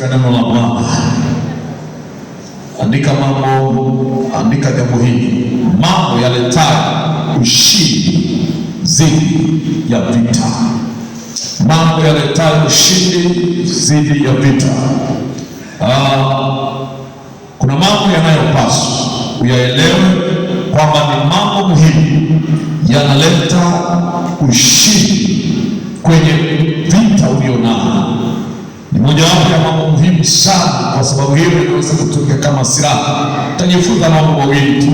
katika neno la Bwana. Andika jambo hili: mambo yaletayo ushindi dhidi ya vita. Mambo yaletayo ushindi dhidi ya vita. Kuna mambo yanayopaswa uyaelewe kwamba ni mambo muhimu yanaleta ushindi kwenye vita ulionao. Ni mojawapo ya mambo muhimu sana, kwa sababu hiyo inaweza kutokea kama silaha. Tutajifunza mambo mawili tu,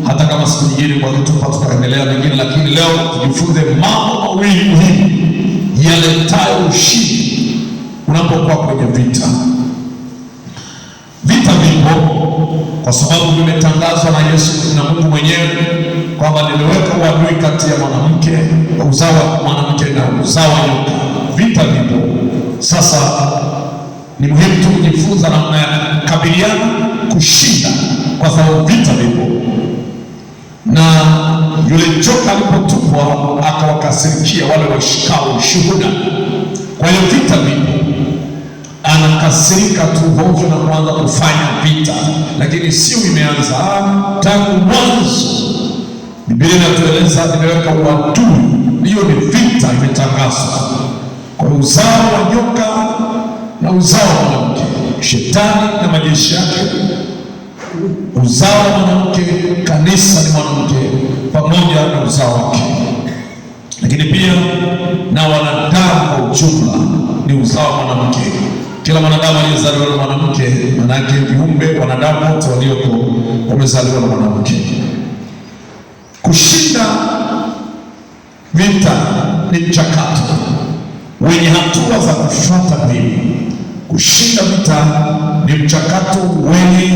hata kama siku nyingine kwa kitu tutaendelea mengine, lakini leo tujifunze mambo mawili muhimu yaletayo ushindi unapokuwa kwenye vita. Vita vipo kwa sababu vimetangazwa na Yesu na Mungu mwenyewe kwamba niliweka uadui kati ya mwanamke, uzao wa mwanamke na uzao wa nyoka. Vita vipo. Sasa ni muhimu tu kujifunza namna ya kukabiliana, kushinda, kwa sababu vita vipo. Na yule joka alipotupwa akawakasirikia wale washikao ushuhuda. Kwa hiyo vita vipo. Anakasirika tu hovyo na kuanza kufanya vita, lakini sio imeanza tangu mwanzo. Biblia inatueleza nimeweka uadui. Hiyo ni vita imetangazwa kwa uzao wa nyoka na uzao wa mwanamke, shetani na majeshi yake. Uzao wa mwanamke, kanisa ni mwanamke pamoja na uzao wake, lakini pia na wanadamu kwa ujumla ni uzao wa mwanamke. Kila mwanadamu aliyezaliwa na mwanamke, maana yake viumbe wanadamu wote walioko wamezaliwa na mwanamke. Kushinda vita ni mchakato wenye hatua za kufuata muhimu. Kushinda vita ni mchakato wenye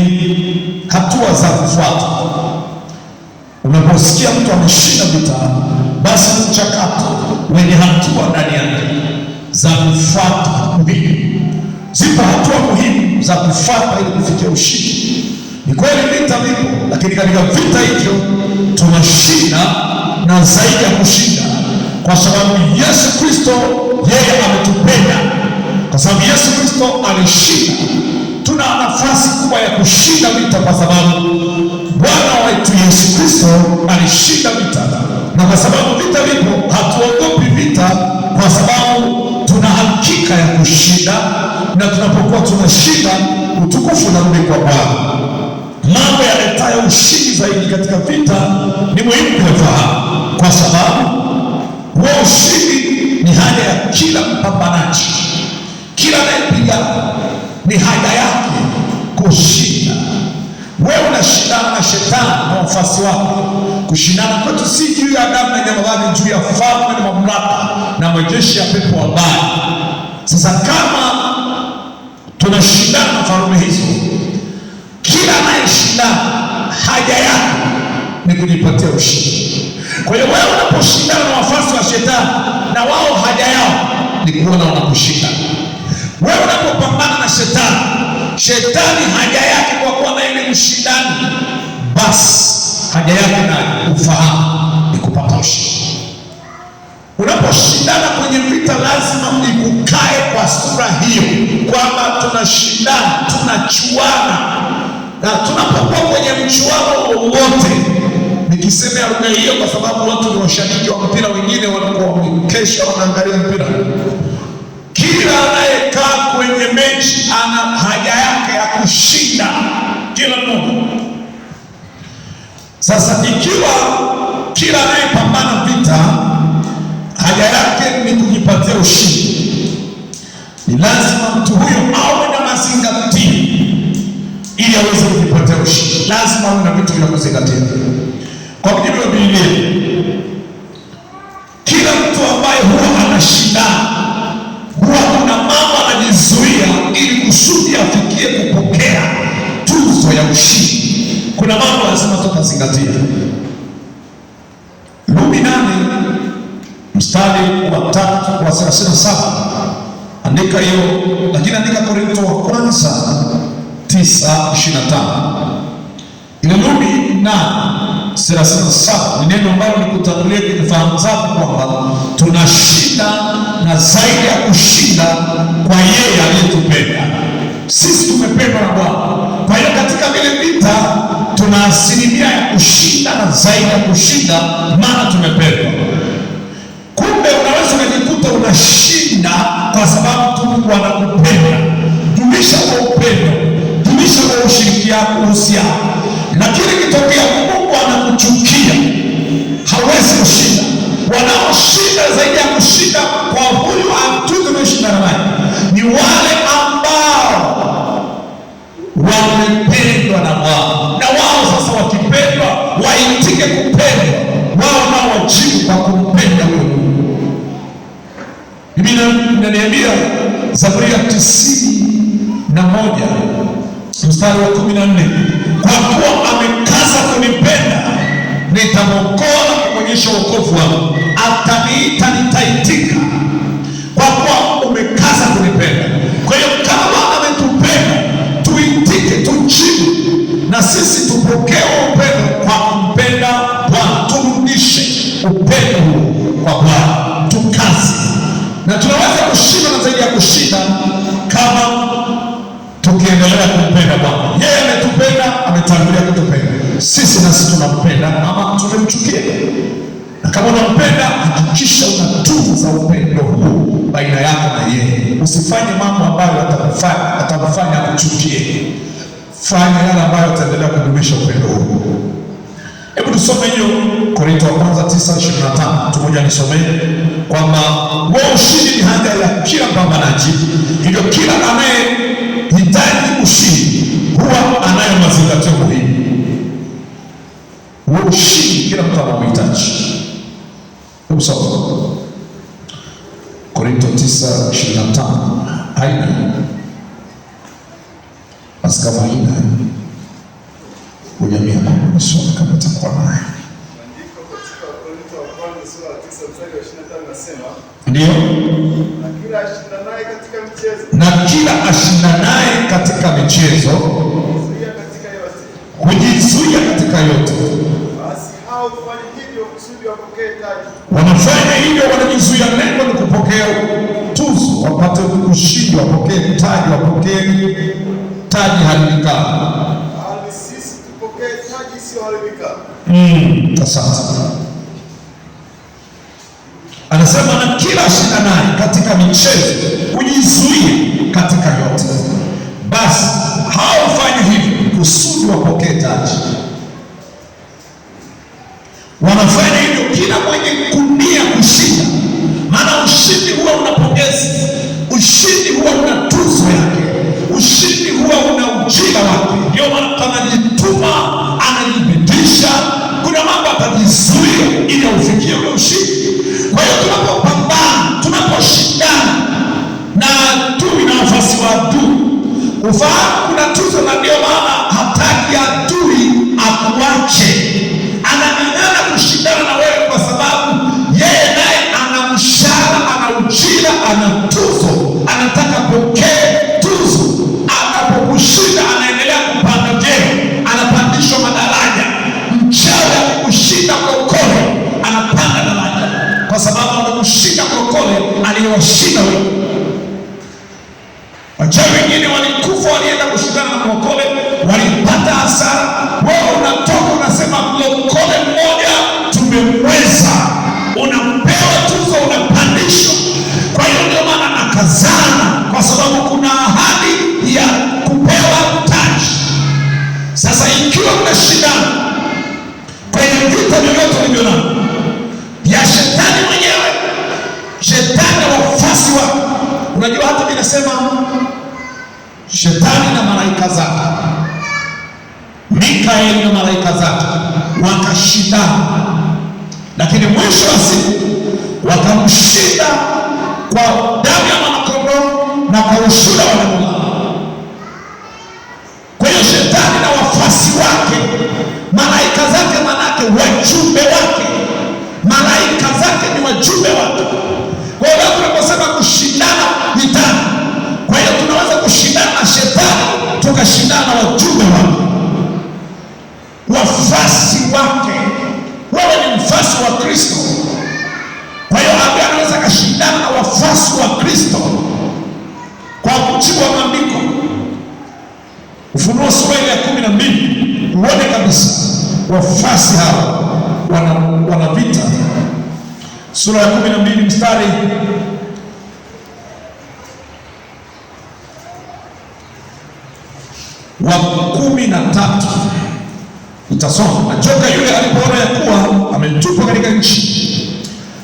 hatua za kufuata. Unaposikia mtu ameshinda vita, basi ni mchakato wenye hatua ndani yake za kufuata muhimu. Zipo hatua muhimu za kufuata ili kufikia ushindi. Ni kweli vita vipo, lakini katika vita hivyo tunashinda na zaidi ya kushinda, kwa sababu Yesu Kristo yeye ametupenda. Kwa sababu Yesu Kristo alishinda, tuna nafasi kubwa ya kushinda vita, kwa sababu Bwana wetu Yesu Kristo alishinda vita. Na kwa sababu vita vipo, hatuogopi vita, kwa sababu tuna hakika ya kushinda. Na tunapokuwa tunashinda, utukufu unarudi kwa Bwana. Mambo yaletayo ushindi zaidi katika vita ni muhimu kufahamu, kwa sababu huo ushindi ni haja ya kila mpambanaji. Kila anayepigana ni haja yake kushinda. Wewe unashindana na shetani na wafuasi wake. Kushindana kwetu si juu ya damu na nyama, bali juu ya falme na mamlaka na majeshi ya pepo wabaya. Sasa kama tunashindana na falme hizo, kila anayeshindana haja yake ni kujipatia ushindi. Kwa hiyo wewe unaposhindana na wafuasi wa shetani, na wao haja yao ni kuona wanakushinda. Wewe unapopambana na shetani, shetani haja yake kwa kuwa na ile mshindani, basi haja yake na ufahamu ni kupata ushindi. Unaposhindana kwenye vita, lazima mlikukae kwa sura hiyo kwamba tunashindana, tunachuana. Na tunapokuwa kwenye mchuano wowote, nikisemea lugha hiyo kwa sababu watu ni washabiki wa mpira, wengine walikuwa wamekesha wanaangalia mpira. Kila anayekaa kwenye mechi ana haja yake ya kushinda, kila mmoja. Sasa ikiwa kila anayepambana vita haja yake ni kujipatia ushindi, ni lazima mtu huyo awe na mazingatio ili aweze kujipatia ushindi. Lazima awe na vitu vya kuzingatia. Kwa mujibu wa Biblia, kila mtu ambaye huwa anashindana huwa kuna mambo anajizuia ili kusudi afikie kupokea tuzo ya ushindi. Kuna mambo lazima tukazingatia. Rumi 8 mstari wa 3 wa 37, andika hiyo, lakini andika Korintho wa kwanza 9:25. Ile Rumi 8:37 ni neno ambalo nikutangulia kufahamu zako kwamba tunashinda na zaidi ya kushinda kwa yeye aliyetupenda. zaidi ya kushinda, maana tumependwa. Kumbe unaweza kujikuta unashinda kwa sababu tu Mungu anakupenda. Dumisha kwa upendo, dumisha kwa ushirikiano, uhusiano. Lakini kitokea Mungu anakuchukia, hawezi kushinda. Wanaoshinda zaidi ya kushinda kwa huyu amtu tumeshindana naye ni wale ambao wamependwa na Bwana, na wao sasa wakipendwa waitike kupendwa, wao nao wajibu kwa kumpenda huyo Mungu. Biblia inaniambia Zaburi ya 91 mstari wa 14, kwa kuwa amekaza kunipenda, nitamwokoa na kumwonyesha wokovu wangu. Ataniita, nitaitika. Kwa kuwa umekaza kunipenda. Kwa hiyo kama ametupenda, tuitike, tujibu, na sisi tupokee upendo kwa kumpenda Bwana. Turudishe upendo huo kwa Bwana, tukaze, na tunaweza kushinda na zaidi ya kushinda kama tukiendelea kumpenda Bwana. Yeye ametupenda, ametangulia kutupenda sisi, nasi tunampenda ama tumemchukia. Na kama unampenda, hakikisha unatunza upendo huu baina yako na yeye. Usifanye mambo ambayo atakufanya akuchukie. Fanya yale ambayo ataendelea kudumisha upendo huu. Hebu tusome hiyo Korintho wa kwanza 9:25. Tumoja nisomee kwamba wao ushindi ni haja ya kila mpambanaji, hivyo kila anayehitaji ushindi huwa anayo mazingatio muhimu. Wao ushindi kila mtu anahitaji. Hebu soma Korintho 9:25. Haina basi kama haina ujamia kwa nisome kama itakuwa naye. Maandiko katika Korintho wa kwanza sura ya 9 mstari wa 25 nasema, ndio, na kila ashindanaye katika michezo, na kila ashindanaye katika michezo hujizuia katika yote. Basi hao hufanya hivyo kusudi wapokee taji. Wanafanya hivyo, wanajizuia, lengo ni kupokea tuzo, wapate ushindi, wapokee taji, wapokee taji haribikayo. Bali sisi tupokee taji isiyoharibika. Asante. Anasema na kila ashindanaye katika michezo ujizuie katika yote. Basi hao hufanya hivi kusudi wapokee taji. Wanafanya hivyo kila mwenye kunia kushinda, maana ushindi huwa una pongezi, ushindi huwa una tuzo yake, ushindi huwa una ujira wake. Ndio maana anajituma, anajibidisha, kuna mambo atajizuia ili aufikie ule ushindi. Kwa hiyo tunapopambana, tunaposhindana na adui na wafasi wa adui, ufahamu kuna tuzo, na ndio maana hataki adui akuache. Anang'ang'ana kushindana na wewe kwa sababu yeye naye ana mshahara, ana ujira, ana tuzo, anataka pokee tuzo. Anapokushinda anaendelea kupanda vyeo, anapandishwa madaraja. Mchawi akikushinda kokole, anapanda daraja kwa sababu anakushinda kokole aliyowashinda wewe. Wachawi wengine walikufa, walienda kushindana na kokole, walipata hasara. Wewe unatoka unasema mlokole mmoja tumemweza, unapewa tuzo, unapandishwa. Kwa hiyo ndio maana akazana, kwa sababu kuna ahadi ya kupewa taji. Sasa ikiwa mnashindana kwenye vita vyovyote vilivyo navyo, ya shetani mwenyewe, shetani na wafuasi wake. Unajua hata ninasema shetani na malaika zake, Mikaeli na malaika zake wakashindana, lakini mwisho wa siku wakamshinda kwa damu ya mwanakondoo na kwa ushuhuda wa neno lake. Kwa hiyo shetani na wafuasi wake, malaika zake, manake wajumbe wake, malaika zake ni wajumbe wake. Kwa hiyo tunaposema kushindana vitani, kwa hiyo tunaweza kushindana na shetani, tukashindana na wajumbe wake, wafasi wake. Wewe ni mfasi wa Kristo, kwa hiyo ambaye anaweza kashindana na wafasi wa Kristo kwa mujibu wa maandiko. Ufunuo sura ya 12 uone kabisa wafasi hao wana vita. Sura ya 12 mstari wa 13 utasoma. Na joka yule alipoona ya kuwa ametupwa katika nchi,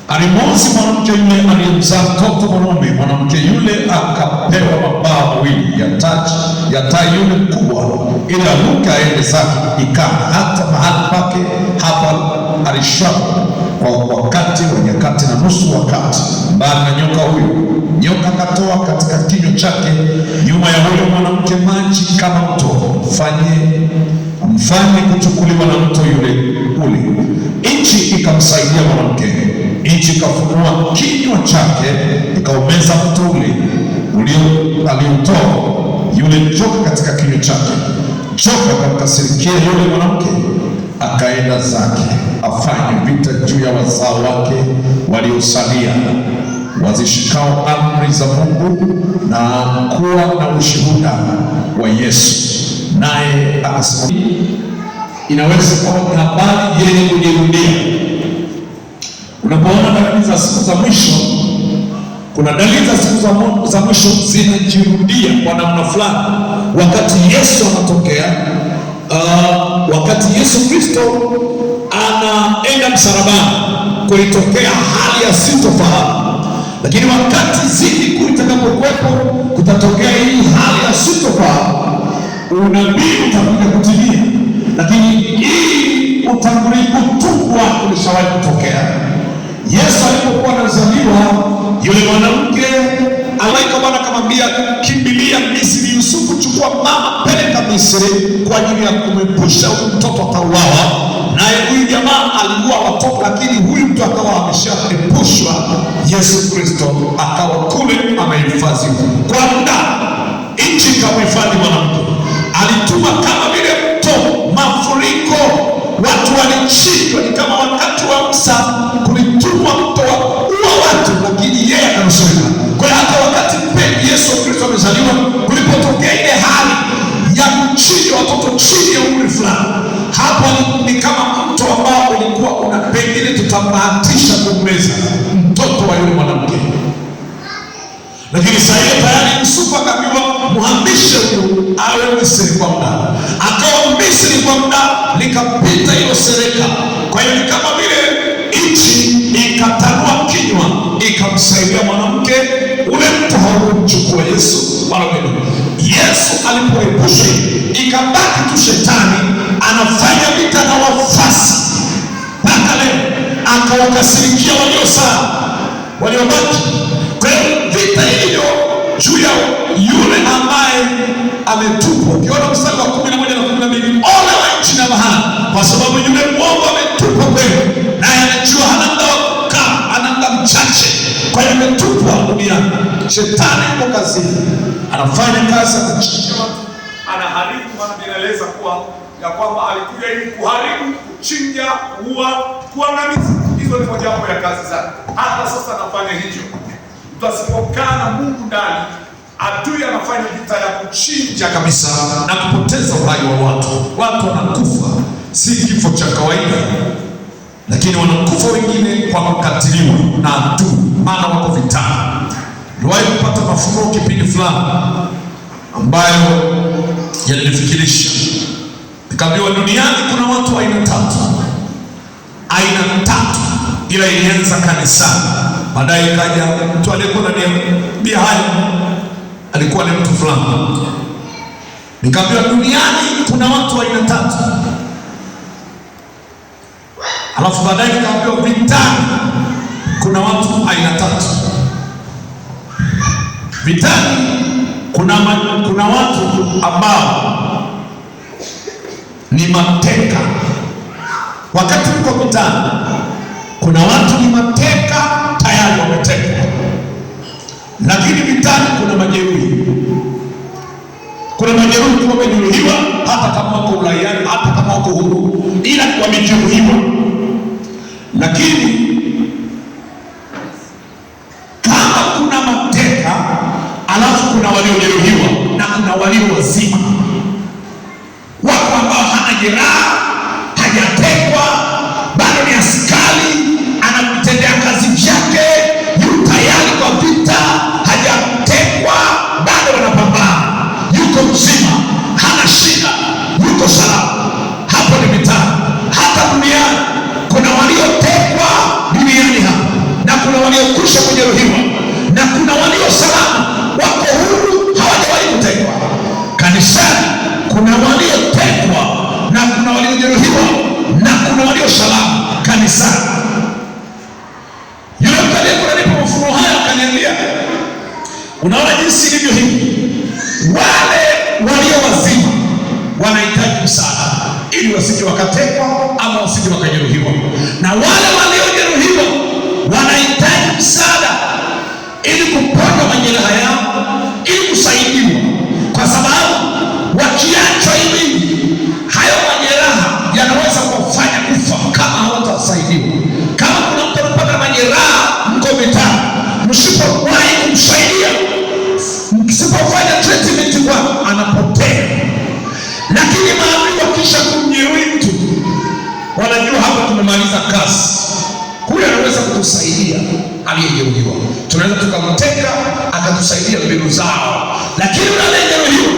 alimwozi mwanamke yule aliyemzaa mtoto mwanaume. Mwanamke yule akapewa mabawa mawili ya tai yule mkubwa, ili aruke aende zake, ikaa hata mahali pake hapa alishapo kwa wakati wa nyakati na nusu wakati, mbali na nyoka huyo. Nyoka akatoa katika kinywa chake nyuma ya huyo mwanamke maji kama mto, mfanye kuchukuliwa na mto yule ule. Nchi ikamsaidia mwanamke. Nchi ikafunua kinywa chake, ikaumeza mto ule aliotoa yule joka katika kinywa chake. Joka akamkasirikia yule mwanamke, akaenda zake afanye vita juu ya wazao wake waliosalia, wazishikao amri za Mungu na kuwa na ushuhuda wa Yesu. Naye akasema, inaweza kuwa ni habari yenye kujirudia. Unapoona dalili za siku za mwisho, kuna dalili za siku za mwisho zinajirudia kwa namna fulani. Wakati Yesu anatokea, wakati Yesu Kristo anaenda msalabani, kulitokea hali ya sintofahamu. Lakini wakati zidi kuu itakapokuwepo, kutatokea hii hali ya sintofahamu. Unabii utakuja kutimia, lakini hii utangulizi mkubwa ulishawahi kutokea. Yesu alipokuwa anazaliwa, yule mwanamke malaika Bwana akamwambia, kimbilia Misri, Yusufu chukua mama, peleka Misri kwa ajili ya kumepusha huyu mtoto atauawa. Naye huyu jamaa alikuwa watoto, lakini huyu mtu akawa ameshaepushwa. Yesu Kristo akawa kule amehifadhiwa kwa muda. Nchi ikamhifadhi mwanamke. Alituma kama vile mto, mafuriko, watu walichinjwa. Ni kama wakati wa Musa kulitumwa mto wa kuua watu, lakini yeye akanusurika. Kwa hiyo hata wakati Yesu Kristo amezaliwa, kulipotokea ile hali ya kuchinja watoto chini ya umri fulani, hapa ni kama mto ambao ulikuwa una, pengine tutabahatisha kummeza mtoto wa yule mwanamke. Lakini saa hiyo tayari Yusufu akaambiwa, muhamishe huyu awe Misri kwa muda. Akawa Misri kwa muda, likapita hilo sereka. Kwa hiyo ni kama vile nchi ikatanua kinywa, ikamsaidia mwanamke. Ule mtu haukumchukua Yesu wala wewe. Yesu alipoepushwa, ikabaki tu shetani anafanya vita na wafasi mpaka leo, akawakasirikia waliobaki. Kwa hiyo vita hiyo juu ya yule ambaye ametupwa. Ukiona mstari wa 11 na 12, ole wa nchi na bahari, kwa sababu yule mwovu ametupwa kwenu, naye anajua hana muda wa kukaa, ana muda mchache. Kwa hiyo ametupwa duniani. Shetani yuko kazini, anafanya kazi, anachinja watu, anaharibu. Maana inaeleza ya kwamba alikuja ili kuharibu, kuchinja, kuua, kuangamiza. Hizo ni mojawapo ya kazi zake. Hata sasa anafanya hicho. Mtu asipokaa na Mungu ndani, adui anafanya vita ya kuchinja kabisa na kupoteza uhai wa watu. Watu wanakufa, si kifo cha kawaida, lakini wanakufa wengine kwa kukatiliwa na adui, maana wako vitani. Niliwahi kupata mafunuo kipindi fulani ambayo yalinifikirisha. Nikaambiwa duniani kuna watu aina tatu, ila ilianza kanisani. Baadaye kaja mtu aliyekuwa ananiambia haya, alikuwa ni mtu fulani. Nikaambiwa duniani kuna watu aina 3. Alafu baadaye nikaambiwa vitani kuna watu aina 3. Vitani kuna watu ambao ni mateka. Wakati mko vitani, kuna watu ni mateka tayari wametekwa. Lakini vitani kuna majeruhi. Kuna majeruhi kwa wamejeruhiwa, hata kama wako uraiani, hata kama wako huru, ila wamejeruhiwa. Lakini kama kuna mateka, alafu kuna waliojeruhiwa na kuna walio wazima. Wako ambao hana jeraha, hajatekwa, bado ni ili wasije wakatekwa ama wasije wakajeruhiwa. Na wale waliojeruhiwa wanahitaji msaada ili kupona majeraha yao, ili kusaidiwa, kwa sababu wakiachwa hivi, hayo majeraha yanaweza kufanya kufa kama hawatasaidiwa. Kama kuna mtu anapata majeraha, mko vitani, msipowahi kumsaidia, msipofanya treatment kwa anapotea. Lakini maadui wakisha kumjeruhi mtu, wanajua hapa tumemaliza kazi, huyu anaweza kutusaidia aliyejeruhiwa, tunaweza tukamteka akatusaidia mbinu zao. Lakini yule aliyejeruhiwa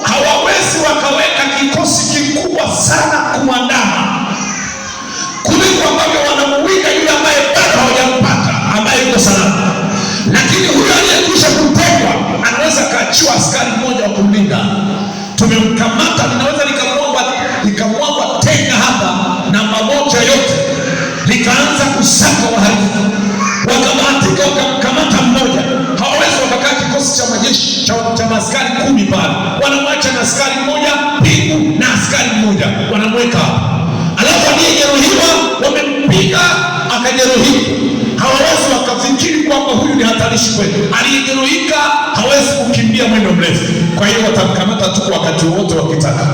hawawezi wakaweka kikosi kikubwa sana kumwandama kuliko ambavyo wanamuwinda yule ambaye bado hawajampata, ambaye yuko salama. Lakini huyo aliyekwisha kutekwa anaweza kaachiwa askari mmoja wa kumlinda. Tumemkamata, linaweza likamwagwa tenga hapa namba moja yote, likaanza kusaka wahalifu, wakabahatika wakamkamata mmoja. Hawawezi wakakaa kikosi cha majeshi cha maaskari 10 pale, wanamwacha na askari mmoja pingu na askari mmoja wanamweka hapa, alafu aliyejeruhiwa wamempiga akajeruhiwa. Hawawezi wakafikiri kwamba huyu ni hatarishi kweli. Aliyejeruhika hawezi kukimbia mwendo mrefu, kwa hiyo watamkamata tu wakati wote wakitaka.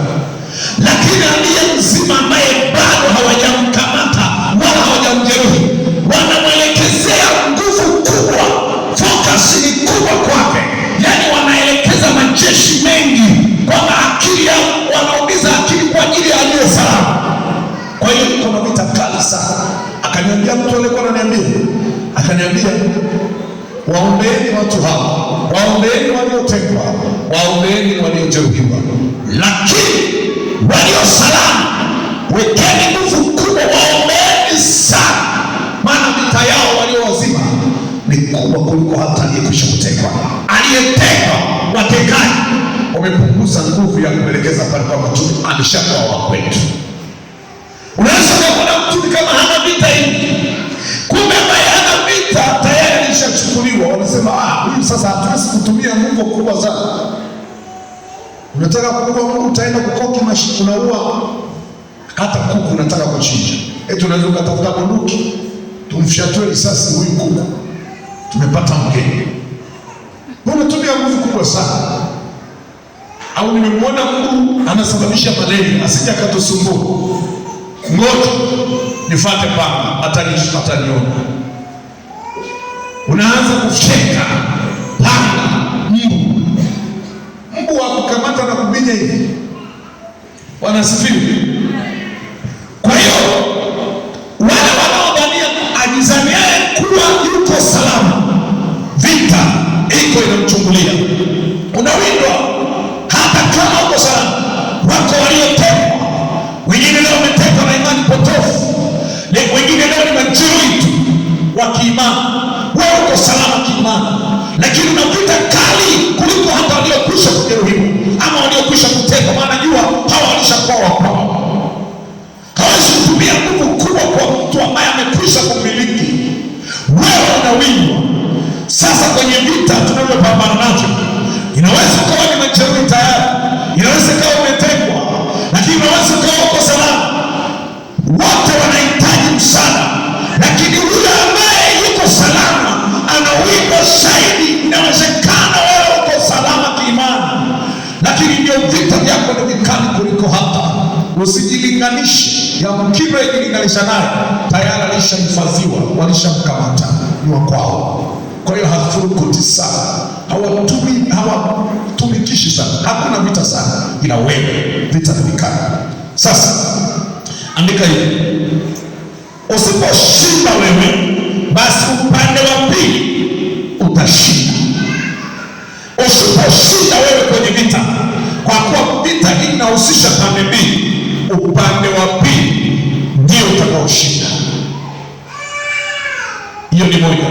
Lakini aliye mzima ambaye bado hawajamkamata wala hawajamjeruhi, wanamwelekezea nguvu kubwa, focus ni kubwa kwake. Yani wanaelekeza majeshi mengi kwamba akili yao, wanaumiza akili kwa ajili ya aliye salama. Kwa hiyo kuna vita kali sana. Akaniambia mtu alikuwa ananiambia, akaniambia waombeeni watu hawa, waombeeni waliotekwa, waombeeni waliojeruhiwa, lakini walio salama wekeni nguvu kubwa, waombeeni sana, maana vita yao walio wazima ni kubwa kuliko hata aliyekwisha kutekwa. Aliyetekwa, watekaji wamepunguza nguvu ya kuelekeza pale kwa mtu ameshakuwa wa kwetu. Unaweza kuona mtu kama hana vita hivi, kumbe ambaye hana vita tayari alishachukuliwa. Wanasema huyu sasa hatuwezi kutumia nguvu kubwa sana. Unataka kuua Mungu, utaenda kukoki unaua hata kuku, unataka kuchinja, unaweza ukatafuta bunduki tumfyatue risasi huyu kuku, tumepata mgeni. Unatumia nguvu kubwa sana. Au nimemwona Mungu anasababisha malaria asije akatusumbua, ngoja nifuate panga ataniona. Unaanza kufyeka panga, mbu wa kukamata na kubinya hivi. Wanasifiwe. Kwa hiyo wale wanaodhania ajizaniaye kuwa yuko salama, vita iko inamchungulia. Unawindwa hata kama uko salama. Wako waliotekwa, wengine leo wametekwa na imani potofu, wengine leo ni majeruhi tu wa kiimani. Wewe uko salama kiimani, lakini una vita kali kuliko hata waliokwisha kujeruhiwa ama waliokwisha kutekwa. Maana jua hawa walishakuwa wakwao. Hawezi kutumia nguvu kubwa kwa mtu ambaye amekwisha kumiliki. Wewe unawindwa. Sasa kwenye vita tunavyopambana nacho, inaweza kuwa ni majeruhi tayari, inaweza kuwa umetekwa, lakini inaweza kuwa uko salama. Wote wanahitaji msaada, lakini yule ambaye yuko salama anawindwa zaidi. Inawezekana wewe uko salama kiimani, lakini ndio vita vyako ni vikali kuliko hata. Usijilinganishe, ya mkimya ikilinganisha naye tayari alishahifadhiwa, walishamkamata, ni wa kwao. Kwa hiyo hafurukuti sana, hawatumikishi sana, hakuna vita sana, ila wewe vita ni vikali. Sasa andika hivi, usiposhinda wewe, basi upande wa pili utashinda. Usiposhinda wewe kwenye vita, kwa kuwa vita hii inahusisha pande mbili, upande wa pili ndio utakaoshinda. Hiyo ni moja.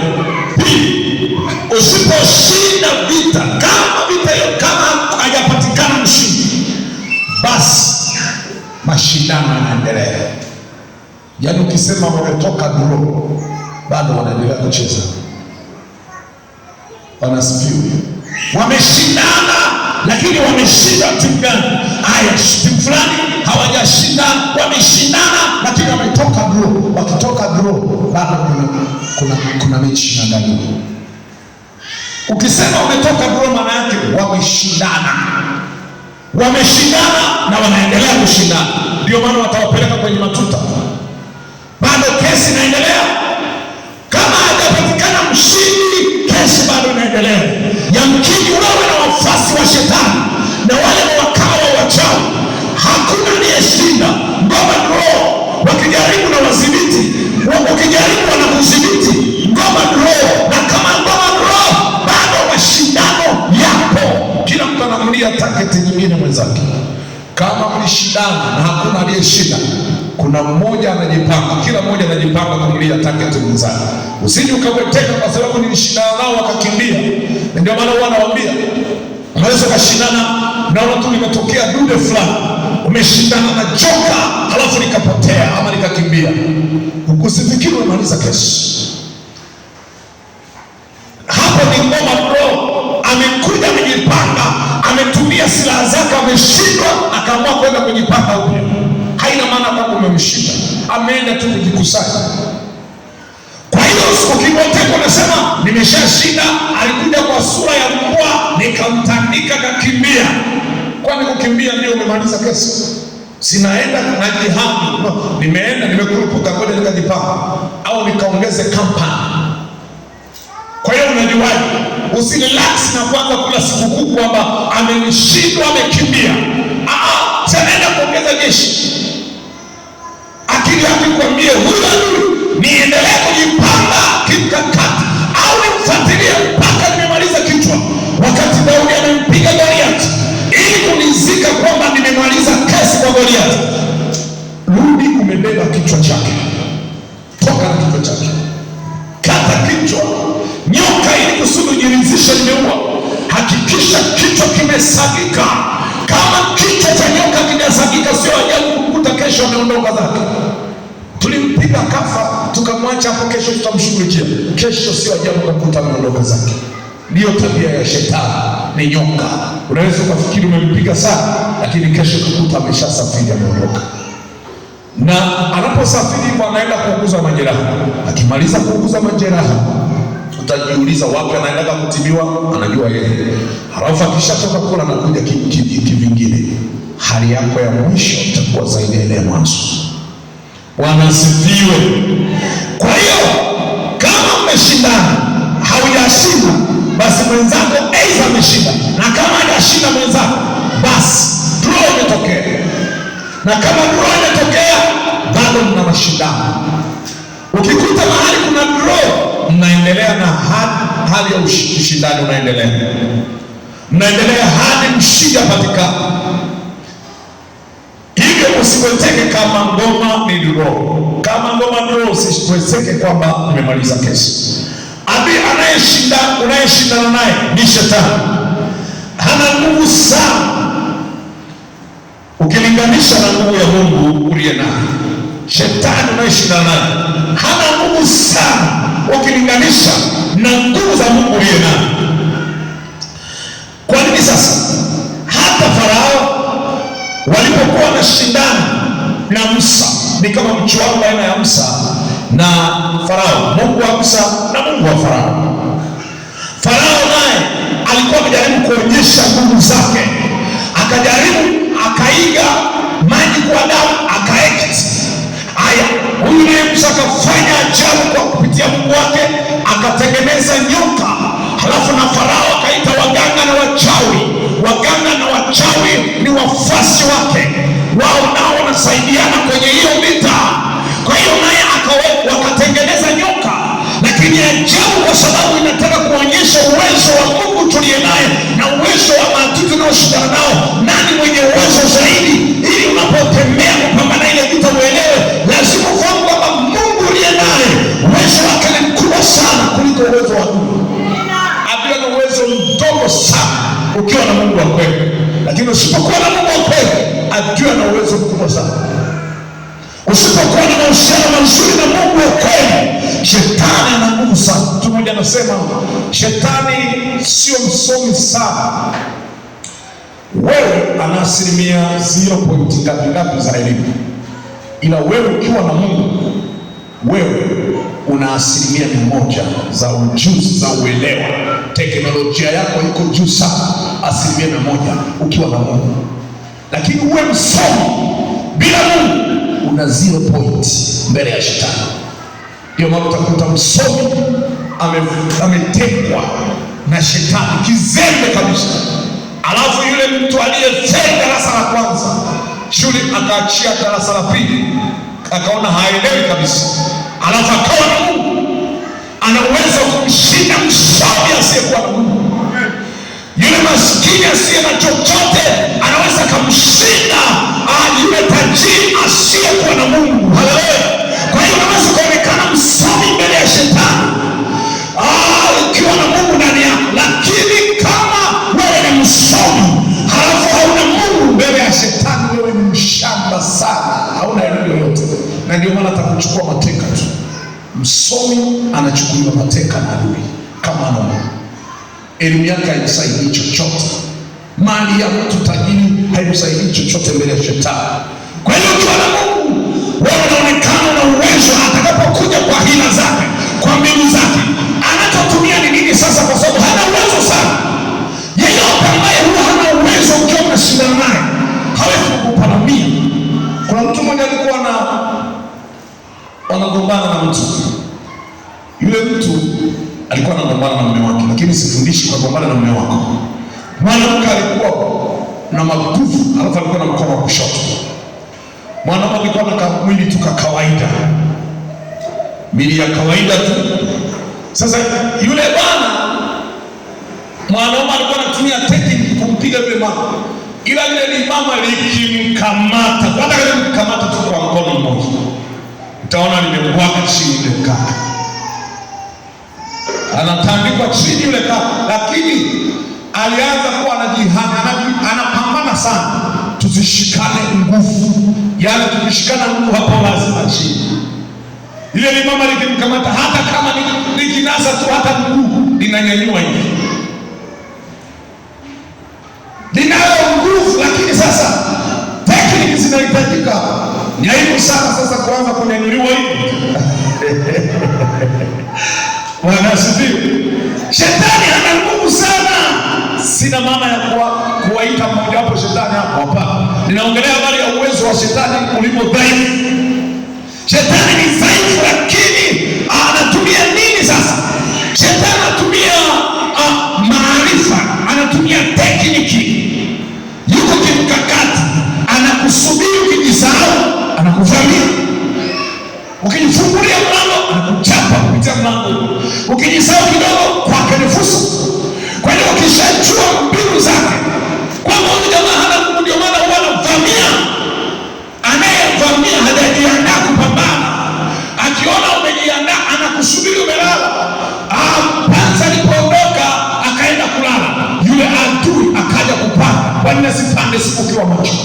Pili, usiposhinda vita, kama vita hiyo kama hajapatikana mshindi, basi mashindano yanaendelea. Yaani ukisema wametoka draw, bado wanaendelea kucheza. Wanasifiwe. Wameshindana, lakini wameshinda timu gani? Haya, timu fulani hawajashindana, wameshindana lakini wametoka draw. Wakitoka draw bado kuna mechi inaandaliwa. Ukisema umetoka draw, maana yake wameshindana na wanaendelea kushindana. Ndio maana watawapeleka kwenye matuta, bado kesi inaendelea. Kama hajapatikana mshindi, kesi bado inaendelea. Yamkini wewe na wafuasi wa shetani na wale mawakala wa wachawi, hakuna aliyeshinda. Ngoma draw, wakijaribu na wadhibiti, wakijaribu na kudhibiti, ngoma draw. Na kama ngoma draw, bado mashindano yapo. Kila mtu anamulia target nyingine mwenzake. Kama mlishindana na hakuna aliyeshinda, kuna mmoja anajipanga, kila mmoja anajipanga kumlia target mwenzake. Usije ukabweteka kwa sababu nilishindana nao wakakimbia. Ndio maana huwa nawaambia, unaweza kushindana na watu, limetokea dude fulani, umeshindana na joka halafu likapotea ama likakimbia, ukusifikiri umaliza kesi. Hapo ni ngoma bro. Amekuja amejipanga, ametumia silaha zake, ameshindwa, akaamua kwenda kujipanga upya. Haina maana kwamba umemshinda, ameenda tu kujikusanya. Kwa hiyo ukimwoteka unasema nimeshashinda, alikuja kwa sura ya mbwa, nikamtandika kakimbia. Kwani kukimbia ndio umemaliza kesi? Sinaenda na jihadi, no. Nimeenda nimekurupuka kwenda nikajipanga, au nikaongeze kampani. Kwa hiyo unajuaje? Usirelax na kwanza kula sikukuu kwamba amenishindwa, amekimbia. Sanaenda kuongeza jeshi. Akili yako ikwambie huyu niendelee kujipanga kimkakati au nimfuatilie mpaka nimemaliza kichwa. Wakati Daudi amempiga Goliath ili kunizika kwamba nimemaliza kesi kwa Goliath, rudi umebeba kichwa chake, toka na kichwa chake, kata kichwa nyoka ili kusudi ujiridhishe nimeua. Hakikisha kichwa kimesagika. Kama kichwa cha nyoka kimesagika, sio ajabu kukuta kesho ameondoka zake. Tulimpiga kafa, tukamwacha hapo, kesho tutamshughulikia. Kesho sio ajabu kukuta ameondoka zake. Ndiyo tabia ya shetani, ni nyoka. Unaweza kufikiri umempiga sana, lakini kesho kukuta ameshasafiri, ameondoka. Na anaposafiri hivyo anaenda kuuguza majeraha. Akimaliza kuuguza majeraha, utajiuliza wapi anaenda kutibiwa, anajua yeye. Halafu akishatoka kula anakuja kivingine. Hali yako ya mwisho itakuwa zaidi ya ile ya mwanzo. Bwana asifiwe. Kwa hiyo kama mmeshindana haujashinda, basi mwenzako aidha ameshinda, na kama hajashinda mwenzako, basi draw imetokea. Na kama draw imetokea, bado mna mashindano. Ukikuta mahali kuna draw, mnaendelea na hali ya ushindani, mnaendelea hadi mshindi apatikane. Hivyo usiweteke kama ngoma ni draw. Kama ngoma draw, usiweteke kwamba umemaliza kesi. Unayeshindana naye ni shetani. Hana nguvu sana ukilinganisha na nguvu ya Mungu uliye naye. Shetani unayeshindana naye hana nguvu sana ukilinganisha na nguvu za Mungu uliye naye. Kwa nini sasa hata Farao walipokuwa wanashindana na Musa, ni kama mchuano baina ya Musa na Farao, Mungu wa Musa na Mungu wa Farao. Farao naye alikuwa amejaribu kuonyesha nguvu zake, akajaribu akaiga maji kwa damu, akaekiti. Haya, huyu naye Musa akafanya ajabu kwa kupitia Mungu wake, akatengeneza nyoka. Halafu na Farao akaita waganga na wachawi. Waganga na wachawi ni wafuasi wake, wao nao wanasaidiana kwenye hiyo vita. Kwa hiyo naye wakatengeneza nyoka, lakini ajabu, kwa sababu inataka kuonyesha uwezo wa Mungu tuliye naye na uwezo wa maadui tunaoshindana nao, nani mwenye uwezo zaidi. Ili unapotembea kupambana ile vita uelewe, lazima ufahamu kwamba Mungu uliye naye uwezo wake ni mkubwa sana kuliko uwezo wa Mungu. Adui ana uwezo mdogo sana ukiwa na Mungu wa kweli, lakini usipokuwa na Mungu wa kweli, adui ana uwezo mkubwa sana. Usipokuwa na mahusiano mazuri na Mungu wa kweli, shetani ana nguvu sana. Mtu mmoja anasema shetani sio msomi sana. Wewe ana asilimia 0 ngapi za elimu, ila wewe ukiwa na Mungu, wewe una asilimia 100 za ujuzi, za uelewa. Teknolojia yako iko juu sana, asilimia 100 ukiwa na Mungu. Lakini uwe msomi bila Mungu, una 0 mbele ya shetani. Ndio maana utakuta msomi ametekwa na shetani kizembe kabisa, alafu yule mtu aliyefeli darasa la kwanza shule akaachia darasa la pili, akaona haelewi kabisa, alafu akawa na Mungu, ana uwezo kumshinda msomi asiyekuwa na Mungu. Yule maskini asiye na chochote anaweza kumshinda yule tajiri asiyekuwa na Mungu. Haleluya! Kwa hiyo unaweza kuonekana msomi mbele ya shetani ukiwa na Mungu ndani yako, lakini kama wewe ni msomi halafu hauna Mungu mbele ya shetani, wewe ni mshamba sana, hauna elimu yoyote. Na ndio maana atakuchukua mateka tu. Msomi anachukuliwa mateka na adui kama ana Mungu. Elimu yake haimsaidii chochote, mali ya mtu tajiri haimsaidii chochote mbele ya shetani. Kwa hiyo ukiwa na Mungu, wewe unaonekana na uwezo. Atakapokuja kwa hila zake, kwa mbinu zake, anachotumia ni nini sasa? Kwa sababu hana uwezo sana. Yeyote ambaye huwa hana uwezo, ukiwa unashindana naye hawezi kukuparamia. Kuna mtu mmoja alikuwa wanagombana na mtu. Yule mtu alikuwa anagombana na mume wake, lakini sifundishi kugombana na mume wako. Mwanamke alikuwa na maguvu, alafu alikuwa na mkono wa kushoto. Mwanaume alikuwa na mwili tu kawaida, mili ya kawaida tu. Sasa yule bwana mwanaume alikuwa anatumia tekniki kumpiga yule mama, ila yule mama likimkamata, hata kama kumkamata tu kwa mkono mmoja, utaona limebwaga chini ile kaka, anatandikwa chini yule kaka. Lakini alianza kuwa anapambana sana, tuzishikane nguvu, yaani tukishikana nguvu hapo lazima chini. Ile mama likimkamata, hata kama likinasa tu hata mguu linanyanyua hivi, linayo nguvu. Lakini sasa tekniki zinahitajika. Ni aibu sana sasa kuanza kunyanyuliwa hivi. Bwana asifiwe. Shetani ana nguvu sana. Sina maana ya kuwaita mmoja wapo shetani hapo, hapana. Ninaongelea habari ya uwezo wa shetani ulivyo dhaifu. Shetani ni dhaifu, lakini anatumia nini sasa? Shetani anatumia maarifa, anatumia tekniki, yuko kimkakati, anakusubiri ukijisahau, anakuvamia. Ukijifungulia mlango, anakuchapa kupitia mlango. Ukijisahau kidogo, kwake ni fursa. Kwa hiyo ukishajua mbinu zake kwamba huyu jamaa hana Mungu, ndio maana huwa anavamia. Anayevamia hajajiandaa kupambana. Akiona umejiandaa, anakusubiri umelala. Panza alipoondoka akaenda kulala, yule adui akaja kupanda. Kwa nini asipande siku ukiwa macho?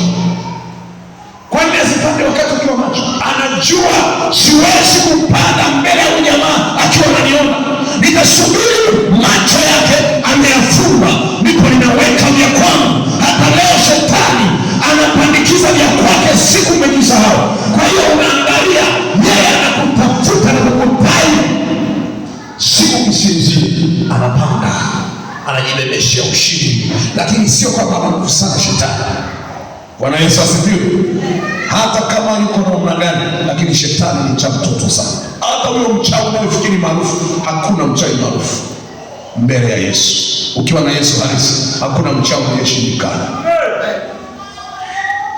Kwa nini asipande wakati ukiwa macho? Anajua siwezi kupanda mbele ya jamaa akiwa ananiona, nitasubiri macho yake ameyafunga, ndipo ninaweka vya kwangu. Hata leo shetani anapandikiza vya kwake siku umejisahau. Kwa hiyo unaangalia, yeye anakutafuta na kukutai. Siku kisinzia anapanda, anajibebeshia ushindi, lakini sio kwamba anakusanya shetani. Bwana Yesu asifiwe. Hata kama yuko namna gani, lakini shetani ni cha mtoto sana. Hata huyo mchawi unayofikiri maarufu, hakuna mchawi maarufu mbele ya Yesu. Ukiwa na Yesu halisi, hakuna mchawi aliyeshindikana.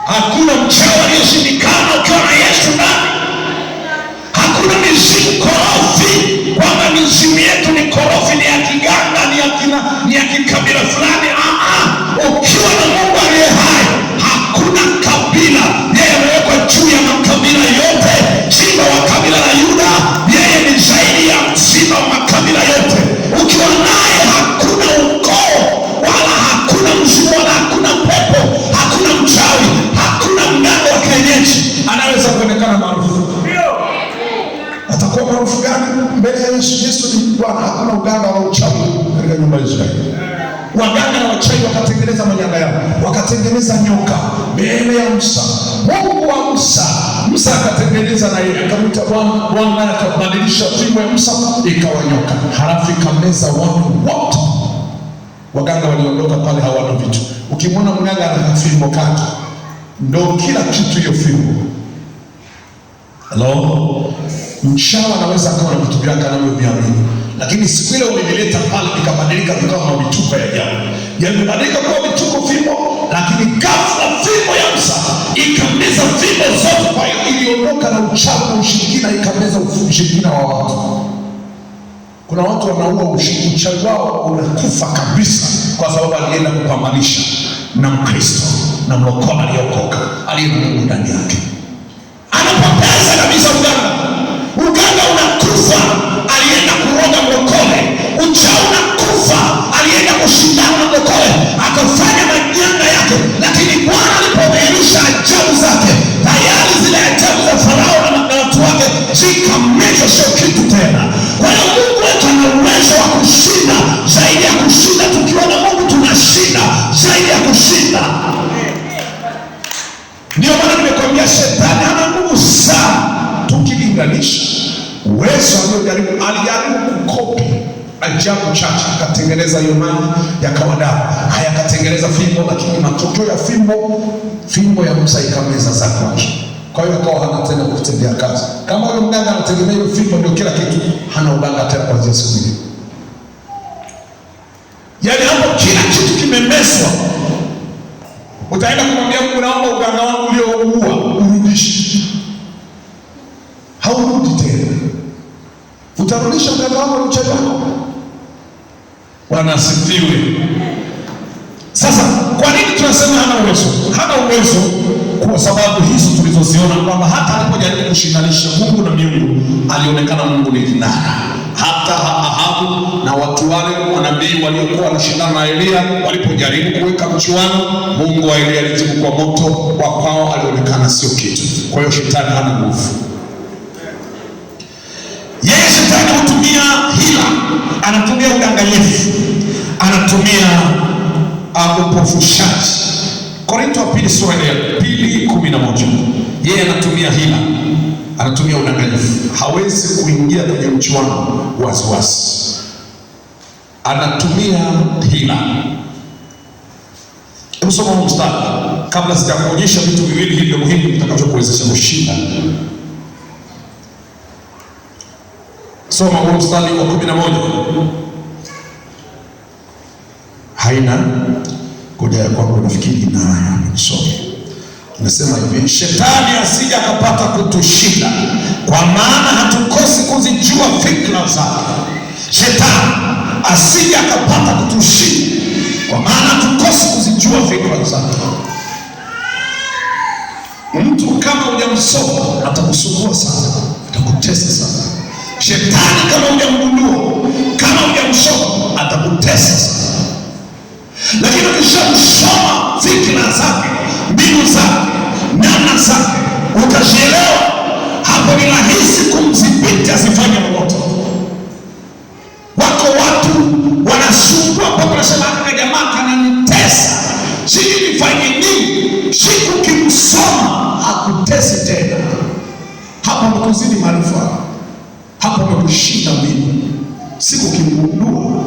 Hakuna mchawi aliyeshindikana ukiwa na Yesu ndani. Hakuna mizimu korofi, kwamba mizimu yetu ni korofi, ni ya kiganga, ni ya kikabila fulani. Ukiwa na Mungu aliye hai, hakuna kabila. Yeye amewekwa juu ya makabila yote. Simba wa kabila la Yuda, yeye ni zaidi ya simba wa makabila yote. akatengeneza nyoka mbele ya Musa. Mungu wa Musa akatengeneza na yeye, akamwita Bwana, akabadilisha fimbo ya Musa ikawa nyoka, halafu ikameza watu wote. Waganga waliondoka pale, hawana vitu. Ukimwona mganga ana fimbo kake, ndo kila kitu hiyo fimbo. Hello? Mchawi anaweza akawa na vitu vyake anavyoviamini, lakini siku ile ulileta pale ikabadilika vikawa vituko ya ajabu. Yamebadilika kuwa vituko fimbo, lakini ghafla fimbo ya Musa ikameza fimbo zote. Kwa hiyo iliondoka na uchawi na ushirikina, ikameza ushirikina wa watu. Kuna watu wanaua, uchawi wao unakufa kabisa kwa sababu alienda kupambanisha na Mkristo na mlokole aliyokoka aliye na Mungu ndani yake. Anapoteza kabisa uganga unakufa, alienda kuroga mlokole. Uchawi unakufa, alienda kushindana na mlokole akafanya majanga yake. Lakini Bwana alipomaanisha ajabu zake, tayari zile ajabu za Farao na watu wake zikamezwa, sio kitu tena. Kwa hiyo Mungu wetu ana uwezo wa kushinda, zaidi ya kushinda. Tukiwa na Mungu tunashinda zaidi ya kushinda. Ndio maana nimekwambia shetani hana nguvu sana tukilinganisha uwezo alijaribu kukopi ajabu chache, akatengeneza hiyo maji yakawa damu, haya akatengeneza fimbo, lakini matokeo ya fimbo ya Musa ikameza za kwake. Kwa hiyo akawa hana tena kutendea kazi. Kama huyo mganga anategemea hiyo fimbo ndio kila kitu, hana uganga tena kwa siku ile. Yaani hapo kila kitu kimemeswa. Utaenda kumwambia Mungu, naomba uganga wangu ulioua urudishe. Haurudi tena. Utarudisha uganga wako mchawi wako? Bwana asifiwe. Sasa kwa nini tunasema hana uwezo? Hana uwezo kwa sababu hizo tulizoziona, kwamba hata alipojaribu kushindanisha Mungu na miungu alionekana Mungu ni kinara. Hata Ahabu na watu wale manabii waliokuwa wanashindana na Elia walipojaribu kuweka mchuano, Mungu wa Elia alijibu kwa moto, kwa kwao alionekana sio kitu. Kwa hiyo shetani hana nguvu. Yeye shetani hutumia hila, anatumia udanganyifu, anatumia upofushaji. Korintho wa pili sura ya 2:11. Yeye anatumia hila, anatumia udanganyifu. Hawezi kuingia kwenye mchuano waziwazi, anatumia hila. Hebu soma huu mstari kabla sijakuonyesha vitu viwili hivi muhimu vitakavyokuwezesha kushinda. Soma huu mstari wa 11. Haina koja ya kwangu, nafikiri na nisome. Nasema hivi, shetani asije akapata kutushinda, kwa maana hatukosi kuzijua fikra zake. Shetani asije akapata kutushinda, kwa maana hatukosi kuzijua fikra zake. Mtu kama hujamsoma atakusumbua sana, atakutesa sana. Shetani kama hujamgundua, kama hujamsoma atakutesa sana. Lakini ukishamsoma fikra zake, mbinu zake, namna zake, utazielewa, hapo ni rahisi kumdhibiti asifanye lolote. Wako watu wanasumbua mpaka wanasema kaka jamaa kananitesa, sijui nifanye nini. Siku ukimsoma hakutesi tena. Hapo umekuzidi maarifa, hapo umekushinda mbinu. Siku ukimgundua,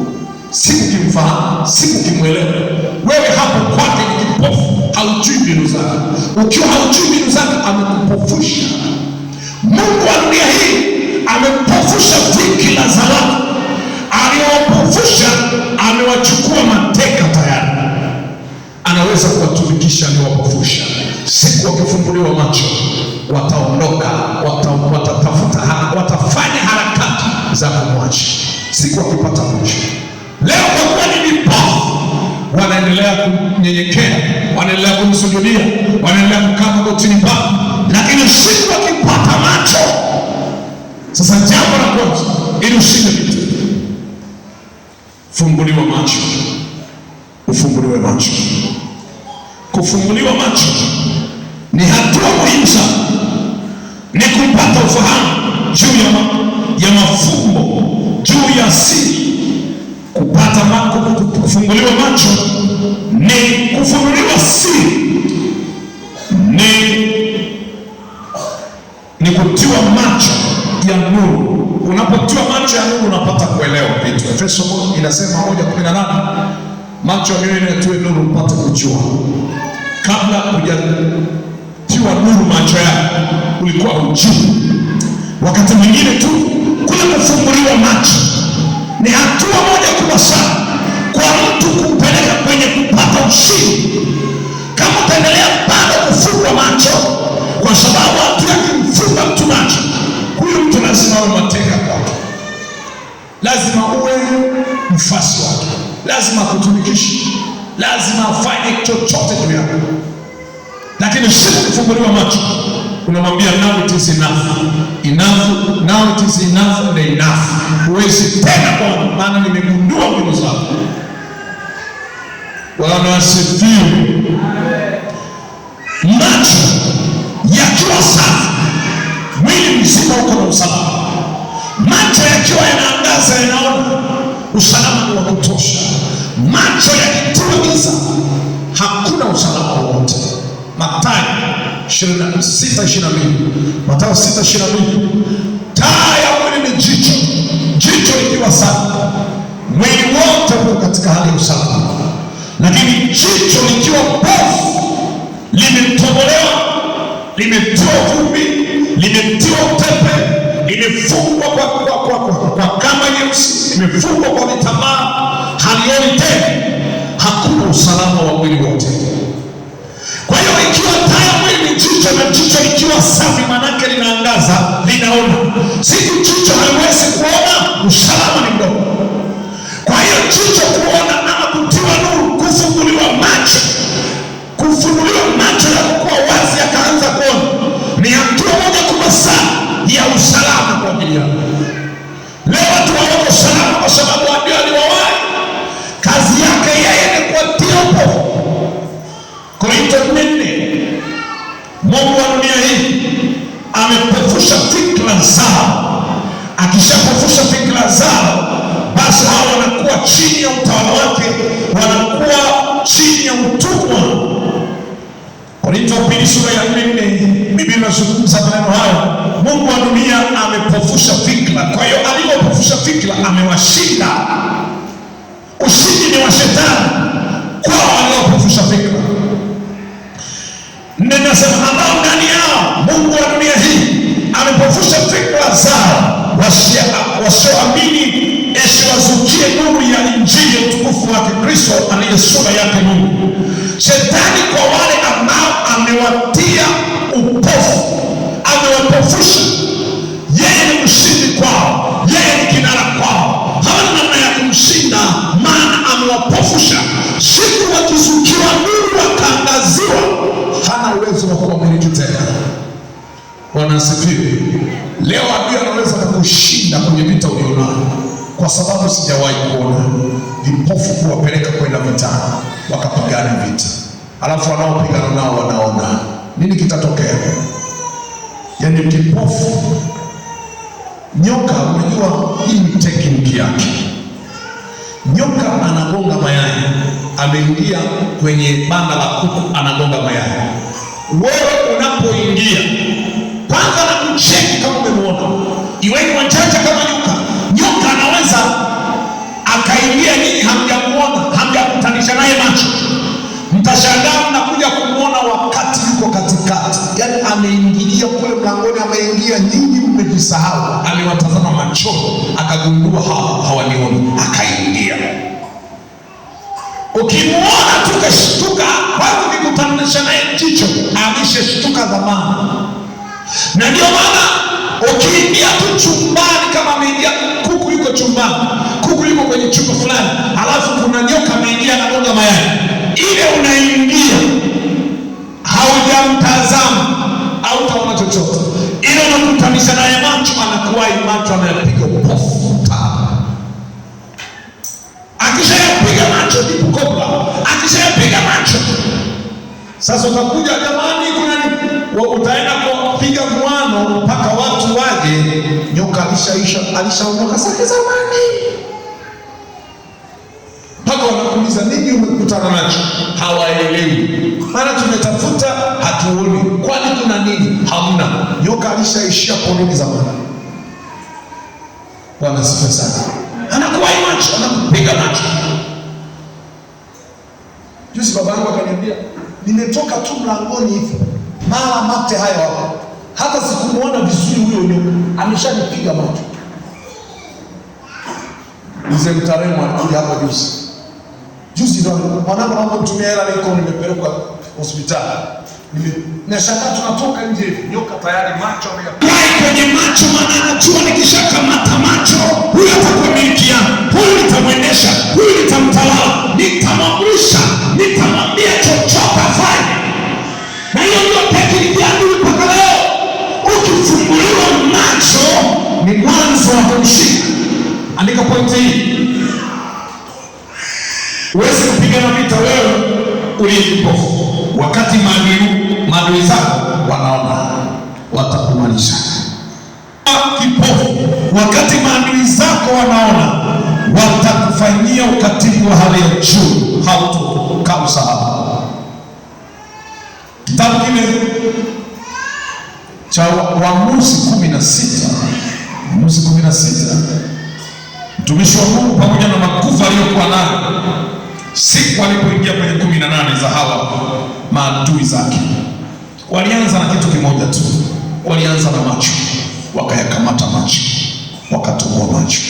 siku ukimfahamu, siku ukimwelewa, wewe hapo kwake ni kipofu, haujui mbinu zake. Ukiwa haujui mbinu zake, amekupofusha. Mungu wa dunia hii amepofusha fikra za watu. Aliwapofusha, amewachukua mateka tayari, anaweza kuwatumikisha. Amewapofusha. Siku wakifumbuliwa macho, wataondoka, watatafuta, watafanya harakati za kumwacha. Siku wakipata macho. Leo kwa kuwa ni vipofu, wanaendelea kunyenyekea, wanaendelea kumsujudia, wanaendelea kukaa magotini pake, lakini siku wakipata macho. Sasa jambo la kwanza, ili ushinde vitu, fumbuliwa macho. Ufumbuliwe macho. Kufunguliwa macho ni hatua muhimu sana, ni kupata ufahamu juu ya mafumbo, juu ya siri Kufunguliwa macho ni kufunuliwa siri, ni kutiwa macho ya nuru. Unapotiwa macho ya nuru unapata kuelewa vitu. Efeso inasema 1:18, macho ya mioyo yatiwe nuru mpate kujua. Kabla hujatiwa nuru macho yako ulikuwa hujui. Wakati mwingine tu kule kufunguliwa macho ni hatua moja kubwa sana kwa mtu kumpeleka kwenye kupata ushindi. Kama utaendelea bado kufungwa macho, kwa sababu hatua kumfunga mtu macho, huyu mtu lazima awe mateka kwake, lazima uwe mfasi wake, lazima akutumikishe, lazima afanye chochote juu yako. Lakini siku kufunguliwa macho unamwambia now it is enough. Now it is enough and enough. Huwezi tena, kwa maana nimegundua mbinu zako. Bwana asifiwe. Macho yakiwa safi, mwili mzima uko na usalama. Macho yakiwa yanaangaza, yanaona, usalama ni wa kutosha. Macho yakitiwa giza, hakuna usalama wowote. Mathayo 6:22. Mathayo 6:22. Taa ya mwili ni jicho. Jicho likiwa safi, mwili wote uko katika hali ya usalama. Lakini jicho likiwa bovu, limetobolewa, limetiwa vumbi, limetiwa utepe, limefungwa kwa kamba nyeusi, limefungwa kwa vitambaa, halioni tena, hakuna usalama wa mwili wote. Kwa hiyo ikiwa taa ya mwili ni jicho, na jicho likiwa safi, manake linaangaza, linaona. Siku jicho haliwezi kuona, usalama ni mdogo. Kwa hiyo jicho kuona ama kutiwa nuru, kufunguliwa macho yakakuwa wazi, yakaanza kuona, ni hatua moja kubwa sana ya usalama kwa ajili yako. Leo watu hawako salama kwa sababu adui aliwawahi. Kazi yake yeye ni kuwatia upofu. Korintho 4, Mungu wa dunia hii amepofusha fikra zao. Akishapofusha fikra zao, basi hao wanakuwa chini ya utawala wake, wanakuwa chini ya utumwa. Korintho 2:4, Biblia inazungumza maneno hayo. Mungu wa dunia amepofusha fikra. Kwa hiyo alipopofusha fikra, amewashinda. Ushindi ni wa shetani kwa waliopofusha fikra. Ninasema ambao ndani yao Mungu wa dunia hii amepofusha fikra zao, wasioamini isiwazukie nuru ya Injili ya utukufu wake Kristo aliye sura yake Mungu. Shetani kwa wale ambao amewatia upofu, amewapofusha, yeye ni mshindi kwao, yeye ni kinara kwao. Hawana namna ya kumshinda, maana amewapofusha. Siku wakizukiwa nuru, wakaangaziwa, hana uwezo wa kuamiliki tena. Bwana asifiwe. Leo adui anaweza kukushinda kwenye vita ulionayo, kwa sababu sijawahi kuona vipofu kuwapeleka kwenda vitani wakapigana vita, alafu wanaopigana nao wanaona nini kitatokea. Yaani kipofu, nyoka, unajua hii ni tekniki yake. Nyoka anagonga mayai, ameingia kwenye banda la kuku, anagonga mayai. Wewe unapoingia, kwanza na kucheki kama umemuona. Iweni wajanja kama nyoka. Nyoka anaweza akaingia, nyinyi hamjamuona, hamjakutanisha naye macho, mtashangaa mnakuja kumuona wakati yuko katikati. Yaani ameingilia kule mlangoni, ameingia, nyinyi mmejisahau, aliwatazama machoni, akagundua hawanioni, akaingia. Ukimuona tu kashtuka, kwanza ukikutanisha naye jicho, ameshashtuka zamani. Na ndio maana ukiingia tu chumbani, kama ameingia kuku, yuko chumbani, kuku yuko kwenye chumba fulani, alafu kuna nyoka ameingia anagonga mayai, ile unaingia haujamtazama au utaona chochote, ile unakutanisha naye macho, anakuwai macho, anayapiga upofu. Akishayapiga macho ndipo kobra, akishayapiga macho sasa utakuja, jamani, kuna nini? Utaenda kupiga mwano mpaka watu waje. Nyoka alishaondoka zake zamani. ukiwauliza nini umekutana nacho, hawaelewi. Maana tumetafuta hatuoni, kwani kuna nini? Hamna. Nyoka alishaishia porini zamani. Bwana sifa sana. Anakuwai macho, anakupiga macho. Juzi baba yangu akaniambia, nimetoka tu mlangoni hivi, mara mate hayo hapo, hata sikumuona vizuri huyo nyoka, ameshanipiga macho. Mzee Mtaremu alikuja hapa juzi ndo mwanangu naomba mtumia hela, niko nimepelekwa hospitali. Nimeshangaa tunatoka nje hivi, nyoka tayari macho ameyapiga kwenye macho, maana anajua nikishakamata macho huyu atakuwa miliki yangu, huyu nitamwendesha, huyu nitamtawala, nitamwamrisha, nitamwambia chochote afanye. Na hiyo ndio tekniki yangu mpaka leo. Ukifunguliwa macho ni mwanzo wa kumshika. Andika pointi hii. Huwezi kupigana vita wewe uliye kipofu, wakati maadui zako wanaona, watakumalisha. Kipofu, wakati maadui zako wanaona, watakufanyia ukatili wa hali ya juu, hautokaa usahau. Kitabu kile cha Waamuzi 16, Waamuzi 16, mtumishi wa Mungu pamoja na makufa aliyokuwa nayo siku alipoingia kwenye 18 za hawa maadui zake, walianza na kitu kimoja tu. Walianza na macho, wakayakamata macho, wakatoboa macho.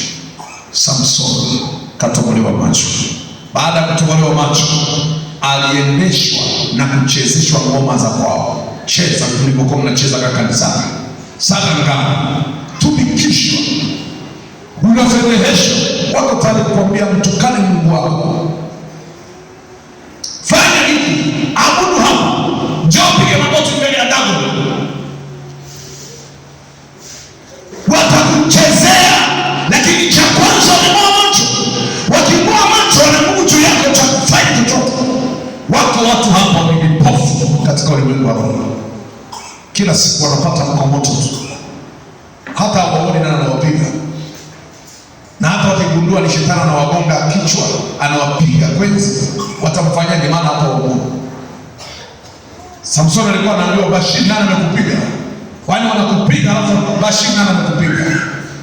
Samson katobolewa macho. Baada ya kutobolewa macho, aliendeshwa na kuchezeshwa ngoma za kwao. Cheza mlipokuwa mnacheza kanisani, saga ngama, tumikishwa, unafedheheshwa. Wako tayari kukwambia mtukane Mungu wako, fanya hiki, abudu hapa, njoo piga magoti mbele ya damu. Watakuchezea, lakini cha kwanza wameboa macho. Wakibua macho, wana Mungu juu yako cha kufanya chochote. Wako watu hapa ni vipofu katika ulimwengu wa roho, kila siku wanapata mkomoto tu, hata hawaoni nani anawapiga. Na hata wakigundua ni shetani anawagonga kichwa, anawapiga kwenzi, watamfanyaje? Maana hapo waongo. Samson alikuwa anaambiwa, Bashir nani amekupiga? Kwani wanakupiga alafu Bashir nani amekupiga?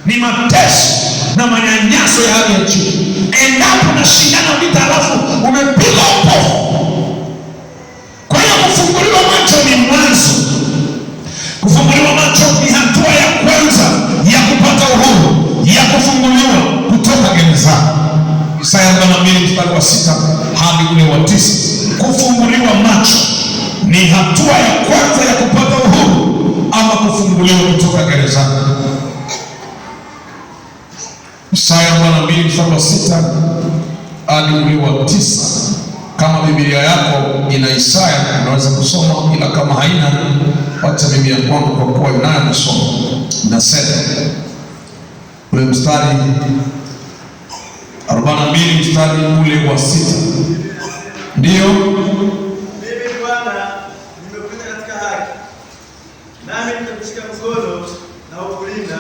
Ni mateso na manyanyaso ya hali ya juu. Endapo na shindana vita alafu umepiga upofu. Kwa hiyo kufunguliwa macho ni mwanzo. Kufunguliwa macho ni hatua ya kwanza ya kupata uhuru, ya kufunguliwa kutoka gerezani. Isaya 42:6 hadi ule wa 9. Kufunguliwa macho ni hatua ya kwanza ya kupata uhuru ama kufunguliwa kutoka gerezani. Isaya 42:6 hadi ule wa 9. Kama Biblia yako ina Isaya unaweza kusoma, ila kama haina wacha Biblia kwangu kwa kuwa inayo nasoma. Nasema ule mstari 42 mstari ule wa 6. Ndio, mimi Bwana nimekuja katika haki, nami nitakushika mkono na kukulinda,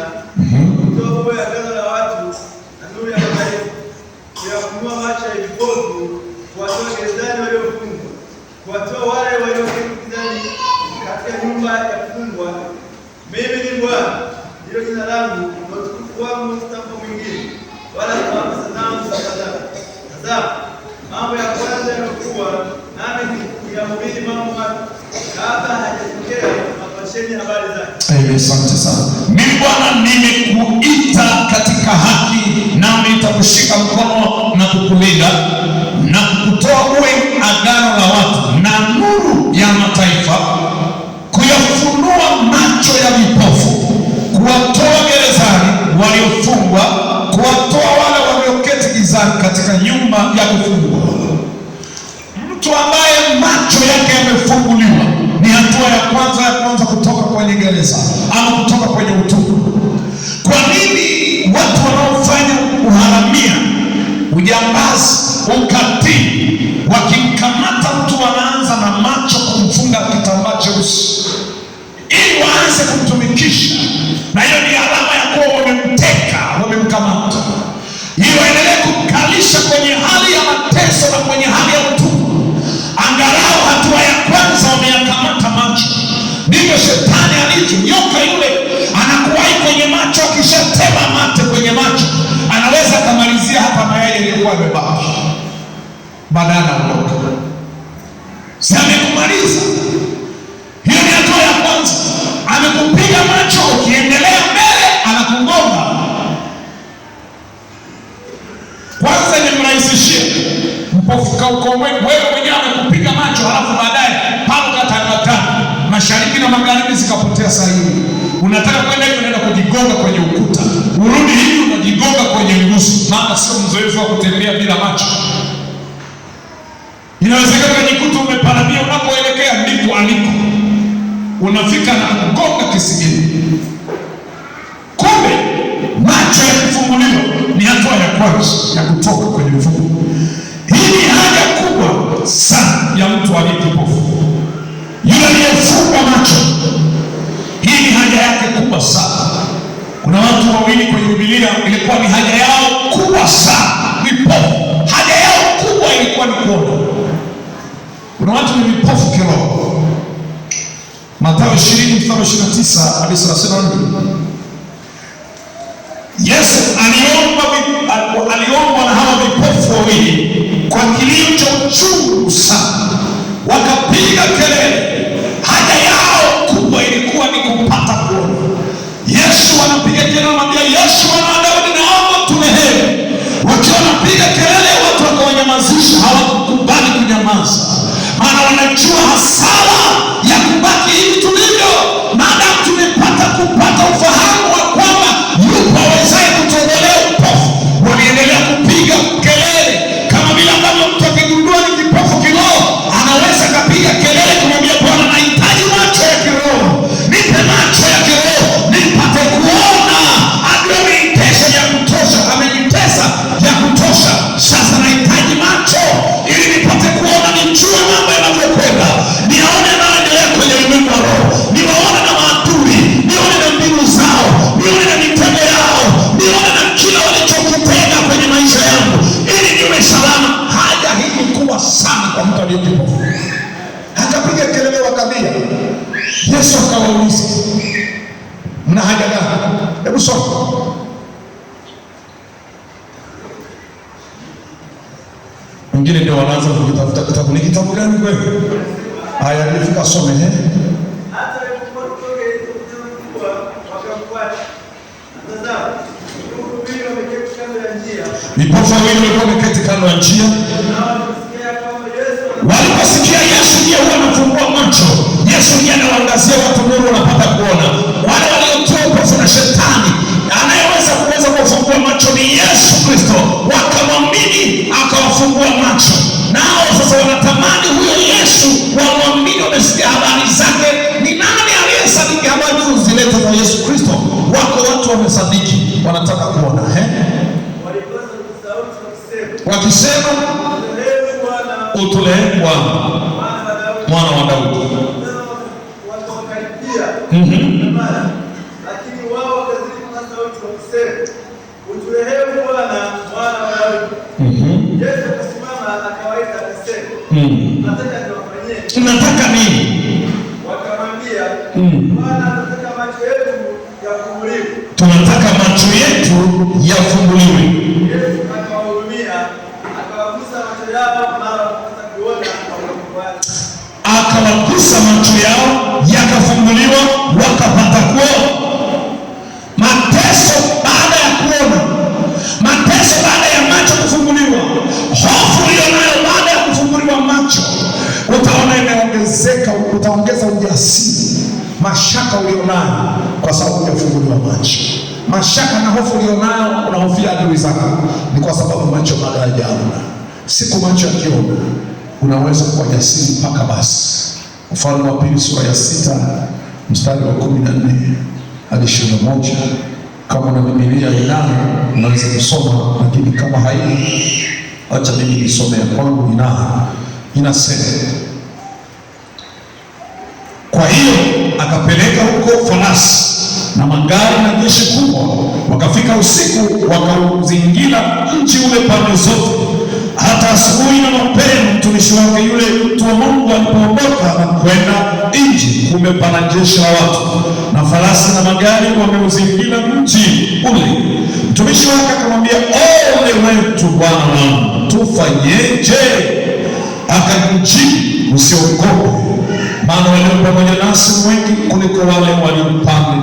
kutoa mambo ya agano la watu na nuru ya mataifa, kuyafunua macho ya vipofu, kuwatoa gerezani waliofungwa, kuwatoa wale walioketi gizani katika nyumba ya kufungwa. Mimi ni Bwana, ndilo jina langu, na utukufu wangu sitampa mwingine, wala sitampa sanamu za sadaka. Tazama, mambo ya kwanza yamekuwa, nami nikuyahubiri mambo mapya, kabla hajatokea, mapasheni habari zake. Asante sana. Mimi Bwana nimekuita katika haki, nami nitakushika mkono na kukulinda na kukutoa uwe agano la watu na nuru ya mataifa, kuyafunua macho ya vipofu, kuwatoa gerezani waliofungwa, kuwatoa wale walioketi gizani katika nyumba ya kufungwa. Mtu ambaye macho yake yamefunguliwa ni hatua ya kwanza kutoka kwenye gereza ama kutoka kwenye utumwa. Kwa nini watu wanaofanya uharamia, ujambazi, ukatili, wakimkamata mtu wanaanza na macho kumfunga kitambaa cheusi ili waanze kumtumikisha? Na hiyo ni alama ya kuwa wamemteka, wamemkamata, ili waendelee kumkalisha kwenye hali ya mateso na aliyekuwa amebaki, baadaye anaondoka. Si amekumaliza? Hiyo ni hatua ya kwanza. Amekupiga macho, ukiendelea mbele anakugonga. Kwanza nimrahisishie mpofu wewe mwenyewe, amekupiga macho, halafu baadaye pale katakata mashariki na magharibi zikapotea sahihi. Unataka kwenda hiyo, unaenda kujigonga kwenye ukuta, urudi hivi unajigonga kwenye nguzo, maana sio mzoefu wa kutembea bila macho. Inawezekana kujikuta umeparamia, unapoelekea ndipo aliko, unafika na kugonga kisigino. Kumbe macho yakifunguliwa ni hatua ya kwanza ya kutoka kwenye mfumo. Hii ni haja kubwa sana ya mtu aliye kipofu, yule aliyefungwa macho. Hii ni haja yake kubwa sana. Kuna watu wawili kwenye Biblia ilikuwa ni haja yao kubwa sana, vipofu. Haja yao kubwa ilikuwa ni kuona. Kuna watu ni vipofu kiroho. Mathayo 20:29 hadi 34. Yesu aliombwa na hawa vipofu wawili kwa kilio cha uchungu sana, wakapiga kelele. Haja yao kubwa ilikuwa ni kupata kuona. Yesu anapiga kelele, anamwambia Yesu, mwana wa Daudi, naomba turehemu. Wakiwa wanapiga kelele, watu wakawanyamazisha, hawakukubali kunyamaza, maana wanajua hasara ya kubaki hivi tulivyo, maadamu tumepata kupata ufahamu wa kwamba yupo awezaye kutuondolea upofu. Waliendelea kupiga kelele, kama vile ambavyo mtu akigundua ni kipofu kiroho anaweza kapiga kelele kumwambia Bwana, nahitaji macho ya kiroho, nipe macho ya kiroho nipate kuona. Adui amenitesa ya kutosha, amenitesa ya kutosha, sasa nahitaji macho ili nipate kuona, nijue mambo yanavyokwenda, nione naendelea kwenye ulimwengu wa roho, niwaone na maadui, nione na mbinu zao, nione na mitego yao, nione na kila walichokitenda kwenye maisha yangu, ili niwe salama. Haja hii kubwa sana kwa mtu aliye kipofu. Akapiga kelele, wakabia. Yesu akawauliza, mna haja gani? Hebu soma. Wengine ndio wanaanza kutafuta kitabu. Ni kitabu gani kweli? Haya, nifika some. Hata alipokuwa kutoka ile mkubwa wakamfuata. Tazama, wawili wameketi kando ya njia. Vipofu wawili walikuwa wameketi kando ya njia. Waliposikia Yesu ndiye huwa anafungua macho, Yesu ndiye anawaangazia watu nuru, wanapata kuona. Wale waliotoa upofu na shetani, anayeweza kuwafungua macho ni Yesu Kristo. Wakamwamini akawafungua macho, nao sasa wanatamani huyo Yesu wamwamini. Wamesikia habari zake. Ni nani aliyesadiki habari hizo zilete za Yesu Kristo? Wako watu wamesadiki, wanataka kuona. Wakisema, uturehemu Bwana, mwana wa Daudi. Lakini wao wakazidi kwa sauti wakisema, uturehemu Bwana, mwana wa Daudi. Yesu akasimama akawaita akasema, nataka niwafanyie. Unataka nini? Wakamwambia, Bwana, tunataka macho yetu yafunguliwe. Tunataka macho yetu yafunguliwe. Yesu akawahurumia, akawagusa macho yao, mara wakapata kuona, akawagusa macho yao yakafunguliwa, wakapata kuona. Mateso baada ya kuona, mateso baada ya macho kufunguliwa, hofu ulionayo baada ya kufunguliwa macho, utaona imeongezeka. Utaongeza ujasiri. Mashaka ulionayo kwa sababu hujafunguliwa macho, mashaka na hofu ulionayo, unahofia adui zako, ni kwa sababu macho bado hayajaona. Siku macho yakiona, unaweza kuwa jasiri mpaka basi. Ufalme wa Pili sura ya 6 mstari wa 14 hadi 21. Kama una Biblia inayo unaweza kusoma, lakini kama haina, acha mimi nisome ya kwangu. Inasema, kwa hiyo akapeleka huko farasi na magari na jeshi kubwa, wakafika usiku, wakauzingira mji ule pande zote. Hata asubuhi na mapema mtumishi wake yule mtu wa Mungu alipoondoka na kwenda nje, kumbe pana jeshi la watu na farasi na magari wameuzingira mji ule. Mtumishi wake akamwambia, ole wetu bwana wangu, tufanyeje? Akamjibu, usiogope, maana walio pamoja nasi wengi kuliko wale walio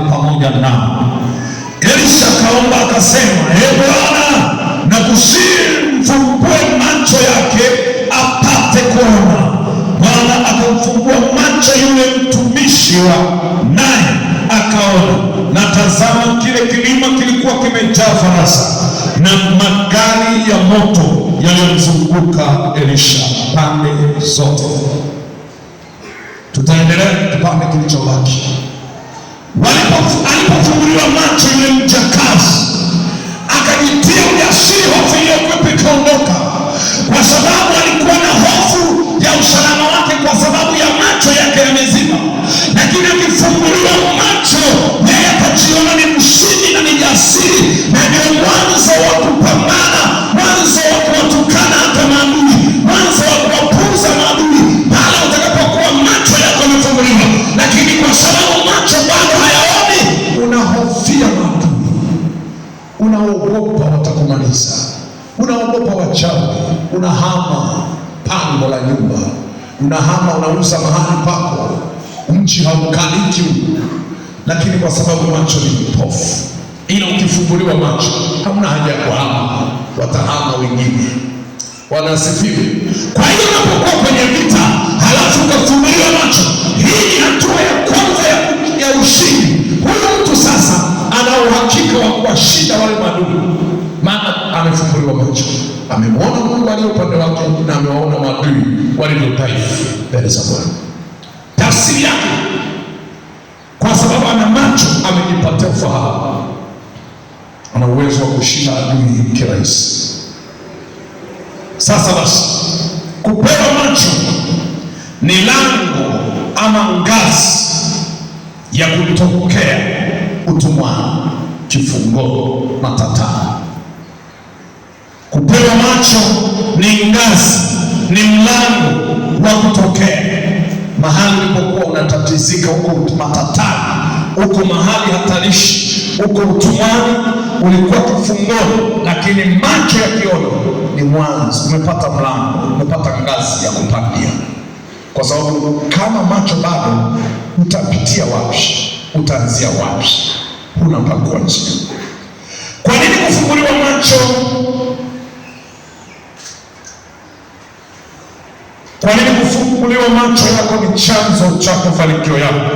pamoja nao. Elisha akaomba akasema, Bwana, nakusihi mfumbue macho yake apate kuona. Bwana akamfumbua macho yule mtumishi naye akaona, na tazama, kile kilima kilikuwa kimejaa farasi na magari ya moto yaliyomzunguka Elisha pande zote. Tutaendelea kipande kilichobaki. Alipofunguliwa macho yule mjakazi akajitia ujasiri, hofu iliyokuwepo ikaondoka, kwa sababu alikuwa na hofu ya usalama wake kwa sababu ya macho yake yameziba. Lakini akifunguliwa macho, yeye atajiona ni mshindi na ni jasiri, na ndio mwanzo wa kupambana, mwanzo wa kuwatukana hata maadui, mwanzo wa kuwapuuza maadui, pale utakapokuwa macho yako yamefunguliwa. Lakini kwa sababu macho bado hayaoni, unahofia maadui, unaogopa watakumaliza, unaogopa wachawi, unahama pango la nyumba, unahama, unauza mahali pako, mji haukaliki. Lakini kwa sababu macho ni vipofu, ila ukifunguliwa macho hamna haja ya kuhama, watahama wengine. Wanasifiwe. Kwa hiyo unapokuwa kwenye vita halafu ukafunguliwa macho, hii ni hatua ya kwanza ya ushindi. Huyu mtu sasa ana uhakika wa kuwashinda wale maadui, maana amefunguliwa macho, amemwona Mungu aliye upande wake na amewaona maadui walivyo dhaifu mbele za Bwana. Tafsiri yake, kwa sababu ana macho, amejipatia ufahamu, ana uwezo wa kushinda adui kirahisi. Sasa basi, kupewa macho ni lango ama ngazi ya kutokea utumwani, kifungo, matatani. Kupewa macho ni ngazi, ni mlango wa kutokea mahali ulipokuwa unatatizika, huko matatani, huko mahali hatarishi, huko utumwani, ulikuwa kifungoni. Lakini macho yakiona ni mwanzo, umepata mlango, umepata ngazi ya kupandia. Kwa sababu kama macho bado, utapitia wapi? Utaanzia wapi? Huna pa kuanzia. Kwa nini kufunguliwa macho? Kwa nini kufunguliwa macho yako ni chanzo cha mafanikio yako?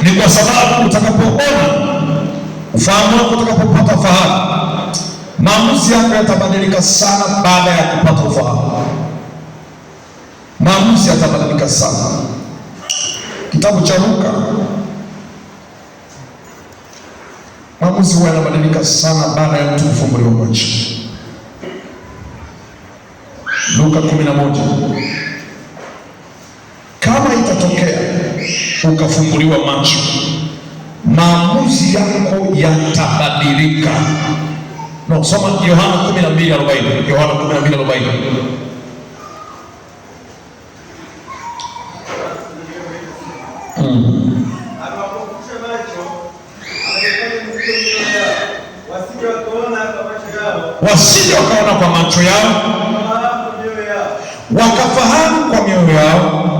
Ni kwa sababu utakapoona, ufahamu wako utakapopata fahamu, maamuzi yako yatabadilika sana. Baada ya kupata ufahamu, maamuzi yatabadilika sana. Kitabu cha Luka, maamuzi huwa yanabadilika sana baada ya mtu kufunguliwa macho. Luka 11. Kama itatokea ukafunguliwa macho, maamuzi yako yatabadilika. No, soma Yohana 12:40. Yohana 12:40. Wasije wakaona kwa macho yao, wakafahamu kwa mioyo yao,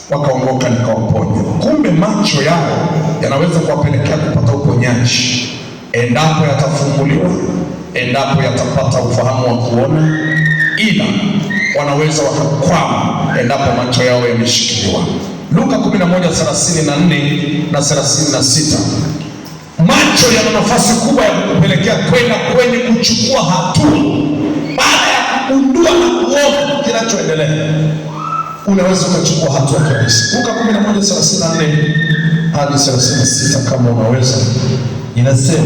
wakaongoka nikawaponya. Kumbe macho yao yanaweza kuwapelekea kupata uponyaji endapo yatafunguliwa, endapo yatapata ufahamu wa kuona, ila wanaweza wakakwama endapo macho yao yameshikiliwa. Luka 11:34 na 36. Macho yana nafasi kubwa ya kukupelekea kwenda kwenye kuchukua hatua. Baada ya kugundua na kuona kinachoendelea, unaweza ukachukua hatua kirahisi. Luka 11:34 hadi 36 kama unaweza. Inasema,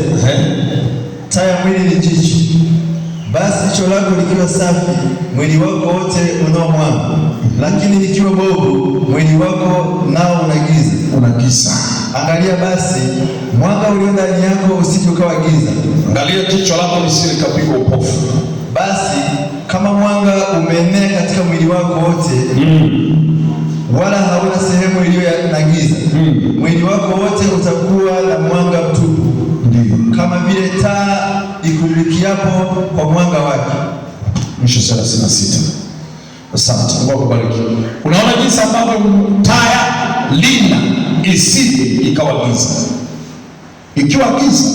taa ya mwili ni jicho. Basi jicho lako likiwa safi, mwili wako wote unao mwanga, lakini likiwa bovu, mwili wako nao unagiza. Angalia basi mwanga ulio ndani yako usije ukawa giza. Angalia jicho lako lisije likapigwa upofu. Basi kama mwanga umeenea katika mwili wako wote, wala hauna sehemu iliyo na giza, mwili wako wote utakuwa na mwanga mtupu, kama vile taa lishughulikiapo kwa mwanga wake. Mwisho 36. Asante, Mungu akubariki. Unaona jinsi ambavyo taya linda isije ikawa giza. Ikiwa giza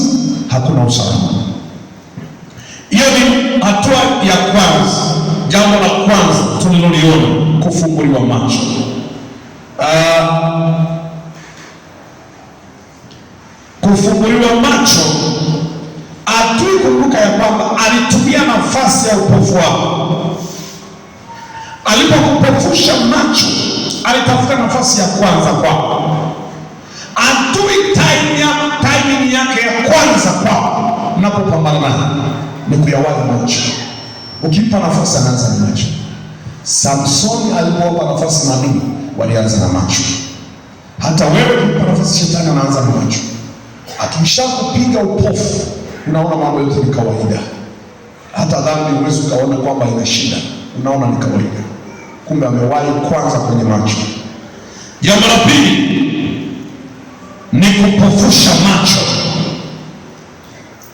hakuna usalama. Hiyo ni hatua ya kwanza. Jambo la kwanza tuliloliona, kufunguliwa macho. Kufunguliwa macho, adui kumbuka ya kwamba alitumia nafasi ya upofu wao. Alipokupofusha macho, alitafuta nafasi ya kwanza kwako. Adui timing yake ya kwanza kwako unapopambana naye ni kuyawahi macho. Ukimpa nafasi anaanza na macho. Samsoni alipowapa nafasi maadui walianza na macho. Hata wewe ukimpa nafasi shetani anaanza na macho. Akishakupiga upofu, unaona mambo yote ni kawaida. Hata dhambi huwezi ukaona kwamba ina shida, unaona ni kawaida. Kumbe amewahi kwanza kwenye macho. Jambo la pili ni kupofusha macho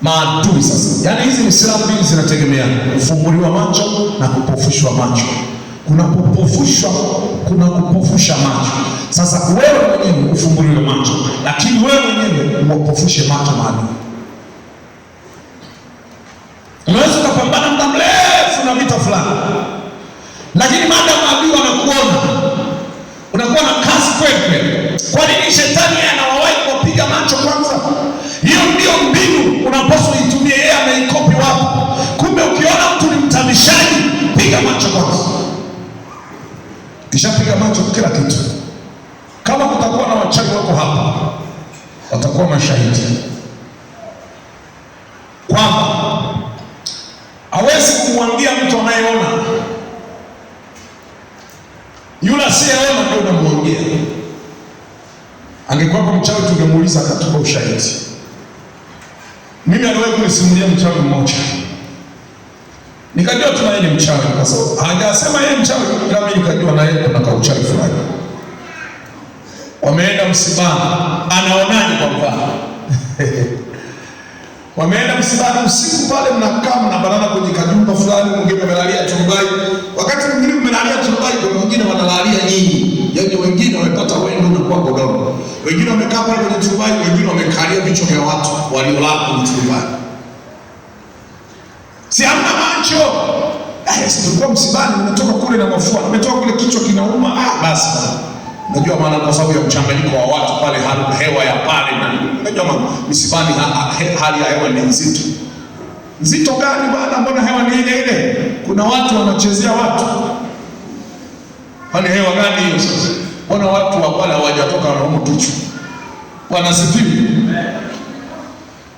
maadui. Sasa yaani hizi ni silaha mbili zinategemeana, kufunguliwa macho na kupofushwa macho. Kuna kupofushwa, kuna kupofusha macho. Sasa wewe mwenyewe ufunguliwe macho, lakini wewe mwenyewe uwapofushe macho maadui. Unaweza ukapambana muda mrefu na vita fulani, lakini maadamu maadui wanakuona, unakuwa na kazi kweli. Kwa nini shetani anawahi kupiga macho kwanza? Hiyo ndio mbinu unapaswa itumie. Yeye ameikopi wapi? Kumbe ukiona mtu ni mtabishaji, piga macho kwanza. Kisha piga macho kila kitu. Kama kutakuwa na wachawi wako hapa, watakuwa mashahidi kwamba hawezi kumwambia mtu anayeona. Yule asiyeona ndio unamwambia. Angekuwa mchawi tungemuuliza akatupa ushahidi. Mimi aliwahi kunisimulia mchawi mmoja, nikajua tu yeye ni mchawi kwa sababu hajasema yeye mchawi, kama nikajua na yeye kuna kauchawi fulani. Wameenda msibani, anaonaje kwa mfano? Wameenda msibani usiku pale, mnakaa mnabanana kwenye kajumba fulani, mwingine amelalia turubai, wakati mwingine mmelalia turubai, kwa wengine wanalalia nyinyi. Yaani wengine wamepata wendo na kwa godoro. Wengine wamekaa pale kwenye turubai, wengine wamekalia vichwa vya watu waliolala kwenye turubai. Si hamna macho. Tulikuwa msibani, nimetoka kule na mafua, nimetoka kule kichwa kinauma. Basi. Unajua maana kwa sababu ya mchanganyiko wa watu pale, hewa ya pale na unajua msibani hali ya hewa ni nzito. Nzito gani bwana? Mbona hewa ni ile ile? Kuna watu wanachezea watu. Kwani hewa gani hiyo sasa? Mbona watu wa pale hawajatoka wanauma kichwa? Wanasifiwa.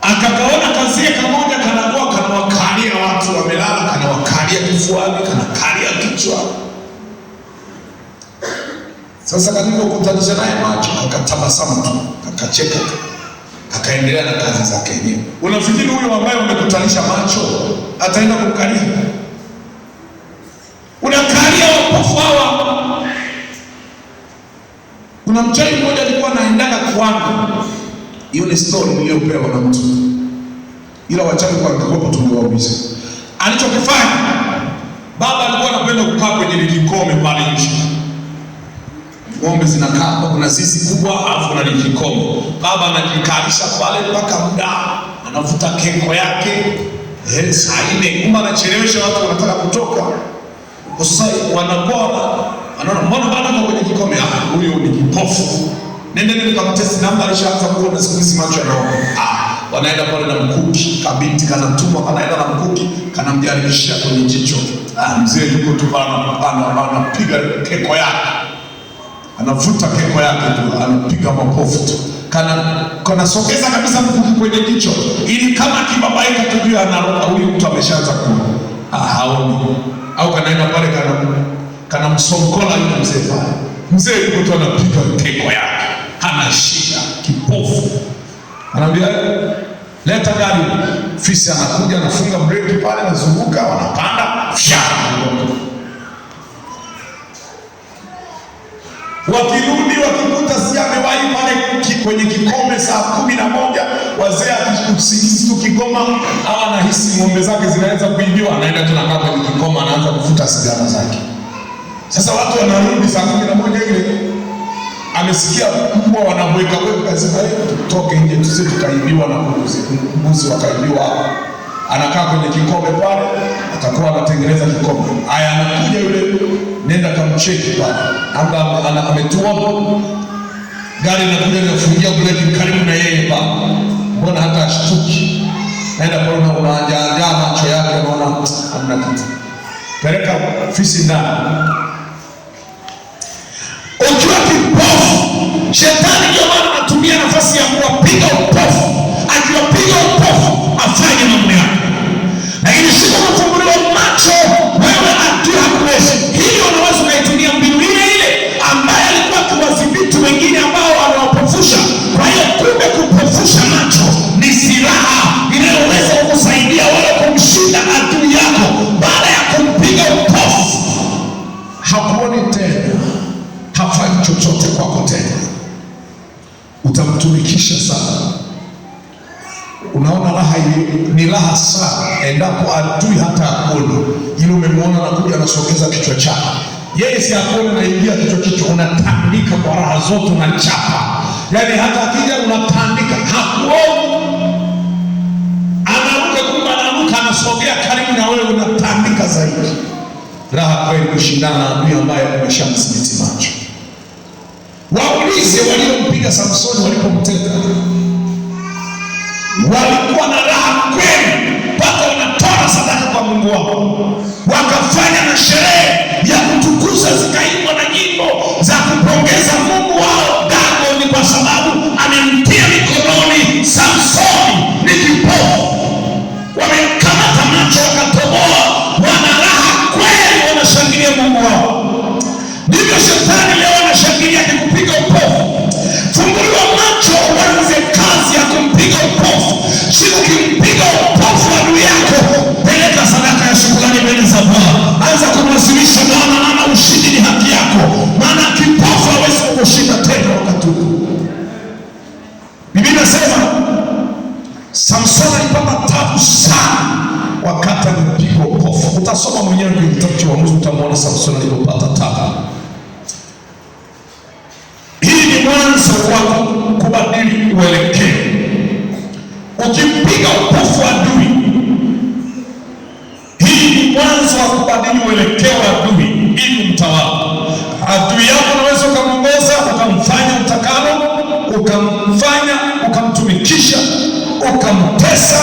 Akakaona kazi yake kamoja kanakuwa kanawakalia watu wamelala, kanawakalia kifuani, kanakalia kichwa. Sasa kalipokutanisha naye macho, akatabasamu tu, akacheka, akaendelea na kazi zake yenyewe. Unafikiri huyo ambaye umekutanisha macho ataenda kumkalia? Unakalia wapofu hawa. Kuna mchawi mmoja alikuwa anaendaga kwangu. Hiyo ni story niliyopewa na mtu. Ila wachawi kwa kikopo tumewauliza. Alichokifanya, baba alikuwa anapenda kukaa kwenye likikome pale nje. Ng'ombe zinakaa, kuna zizi kubwa, alafu kuna likikome. Baba anajikalisha pale mpaka muda, anavuta keko yake. Saa 4, kumbe anachelewesha watu wanataka kutoka. Kwa sasa wanakuwa anaona mbona bado kwenye kikome hapa, huyo ni kipofu. Nendeni nikamtesti namba, alishaanza kuona siku hizi macho yanaona. Wanaenda pale na mkuki, kabinti kanatuma, anaenda na mkuki, kanamjaribishia kwenye jicho. Mzee yuko tu anapiga keko yake. Anavuta keko yake tu, anapiga mapofu tu. Kanasogeza kabisa mkuki kwenye jicho, ili kama kibabaika tujue anaroga huyu mtu ameshaanza kuona. Haoni. Au kanaenda pale kanamsongola yule mzee pale. Mzee yuko tu anapiga keko yake. Hana shida, kipofu. Anaambia leta gari. Fisi anakuja, anafunga breki pale, anazunguka, wanapanda, wakirudi wakikuta nasikia amewahi pale kwenye kikome saa 11, wazee usingizi tu kikoma, au anahisi ng'ombe zake zinaweza kuibiwa, anaenda tu nakaa kwenye kikoma, anaanza kufuta sigara zake. Sasa watu wanarudi saa 11 ile, amesikia mbwa wanaweka kasema tutoke nje tusije tukaibiwa na mbuzi wakaibiwa hapa. Anakaa kwenye kikome pale, atakuwa anatengeneza kikome. Haya, anakuja yule, nenda kamcheki pale, amba ametua gari, nakuja nafungia breki karibu na yeye pale, mbona hata ashtuki. Naenda pale na unaanjaa macho yake, unaona hamna kitu, peleka fisi ndani. Ukiwa kipofu, shetani ndio maana anatumia nafasi ya kuwapiga upofu, akiwapiga upofu afanye mambo yake. Lakini siku unafunguliwa macho, wewe adui hakuwezi. Hili unaweza ukaitumia mbinu ile ile ambaye alikuwa akiwadhibiti wengine ambao wanawapofusha. Kwa hiyo kumbe kupofusha macho ni silaha inayoweza kukusaidia wewe kumshinda adui yako. Baada ya kumpiga upofu, hakuoni tena, hafanyi chochote kwako tena, utamtumikisha sana. Unaona raha ni raha sana endapo adui hata akuone. Ile umemwona anakuja anasogeza kichwa chake, yeye si akuone na ingia kichwa, unatandika kwa raha zote, unachapa. Yaani hata akija unatandika, hakuoni. Anaruka kumbe anaruka, anasogea karibu na wewe, unatandika zaidi. Raha kweli kushindana na adui ambaye umeshamdhibiti macho. Waulize waliompiga Samsoni walipomteka, walikuwa na raha kweli mpaka wanatoa sadaka kwa Mungu wao, wakafanya na sherehe ya kutukuza, zikaimbwa na nyimbo za kupongeza Mungu wao. Dago ni kwa sababu amemtia mikononi Samsoni, ni kipofu, wamemkamata macho wakatoboa, wana raha kweli, wanashangilia Mungu wao. Ndivyo shetani leo anashangilia kukupiga upofu. Funguliwa macho, uanze kazi ya kumpiga upofu. Siku kimpiga upofu adui yako, peleka sadaka ya shukrani mbele za Bwana. Anza kumwasilisha Bwana, maana ushindi ni haki yako, maana kipofu hawezi kukushinda tena wakati huu. Biblia inasema Samsoni alipata tabu sana wakati alipigwa upofu. Utasoma mwenyewe kwenye kitabu cha Waamuzi, utamwona Samsoni alipopata tabu. Hii ni mwanzo wa kubadili uelekeo. Ukimpiga upofu adui, hii ni mwanzo wa kubadili uelekeo adui ili mtawala. Adui yako unaweza ukamwongoza, ukamfanya utakalo, ukamfanya ukamtumikisha, ukamtesa,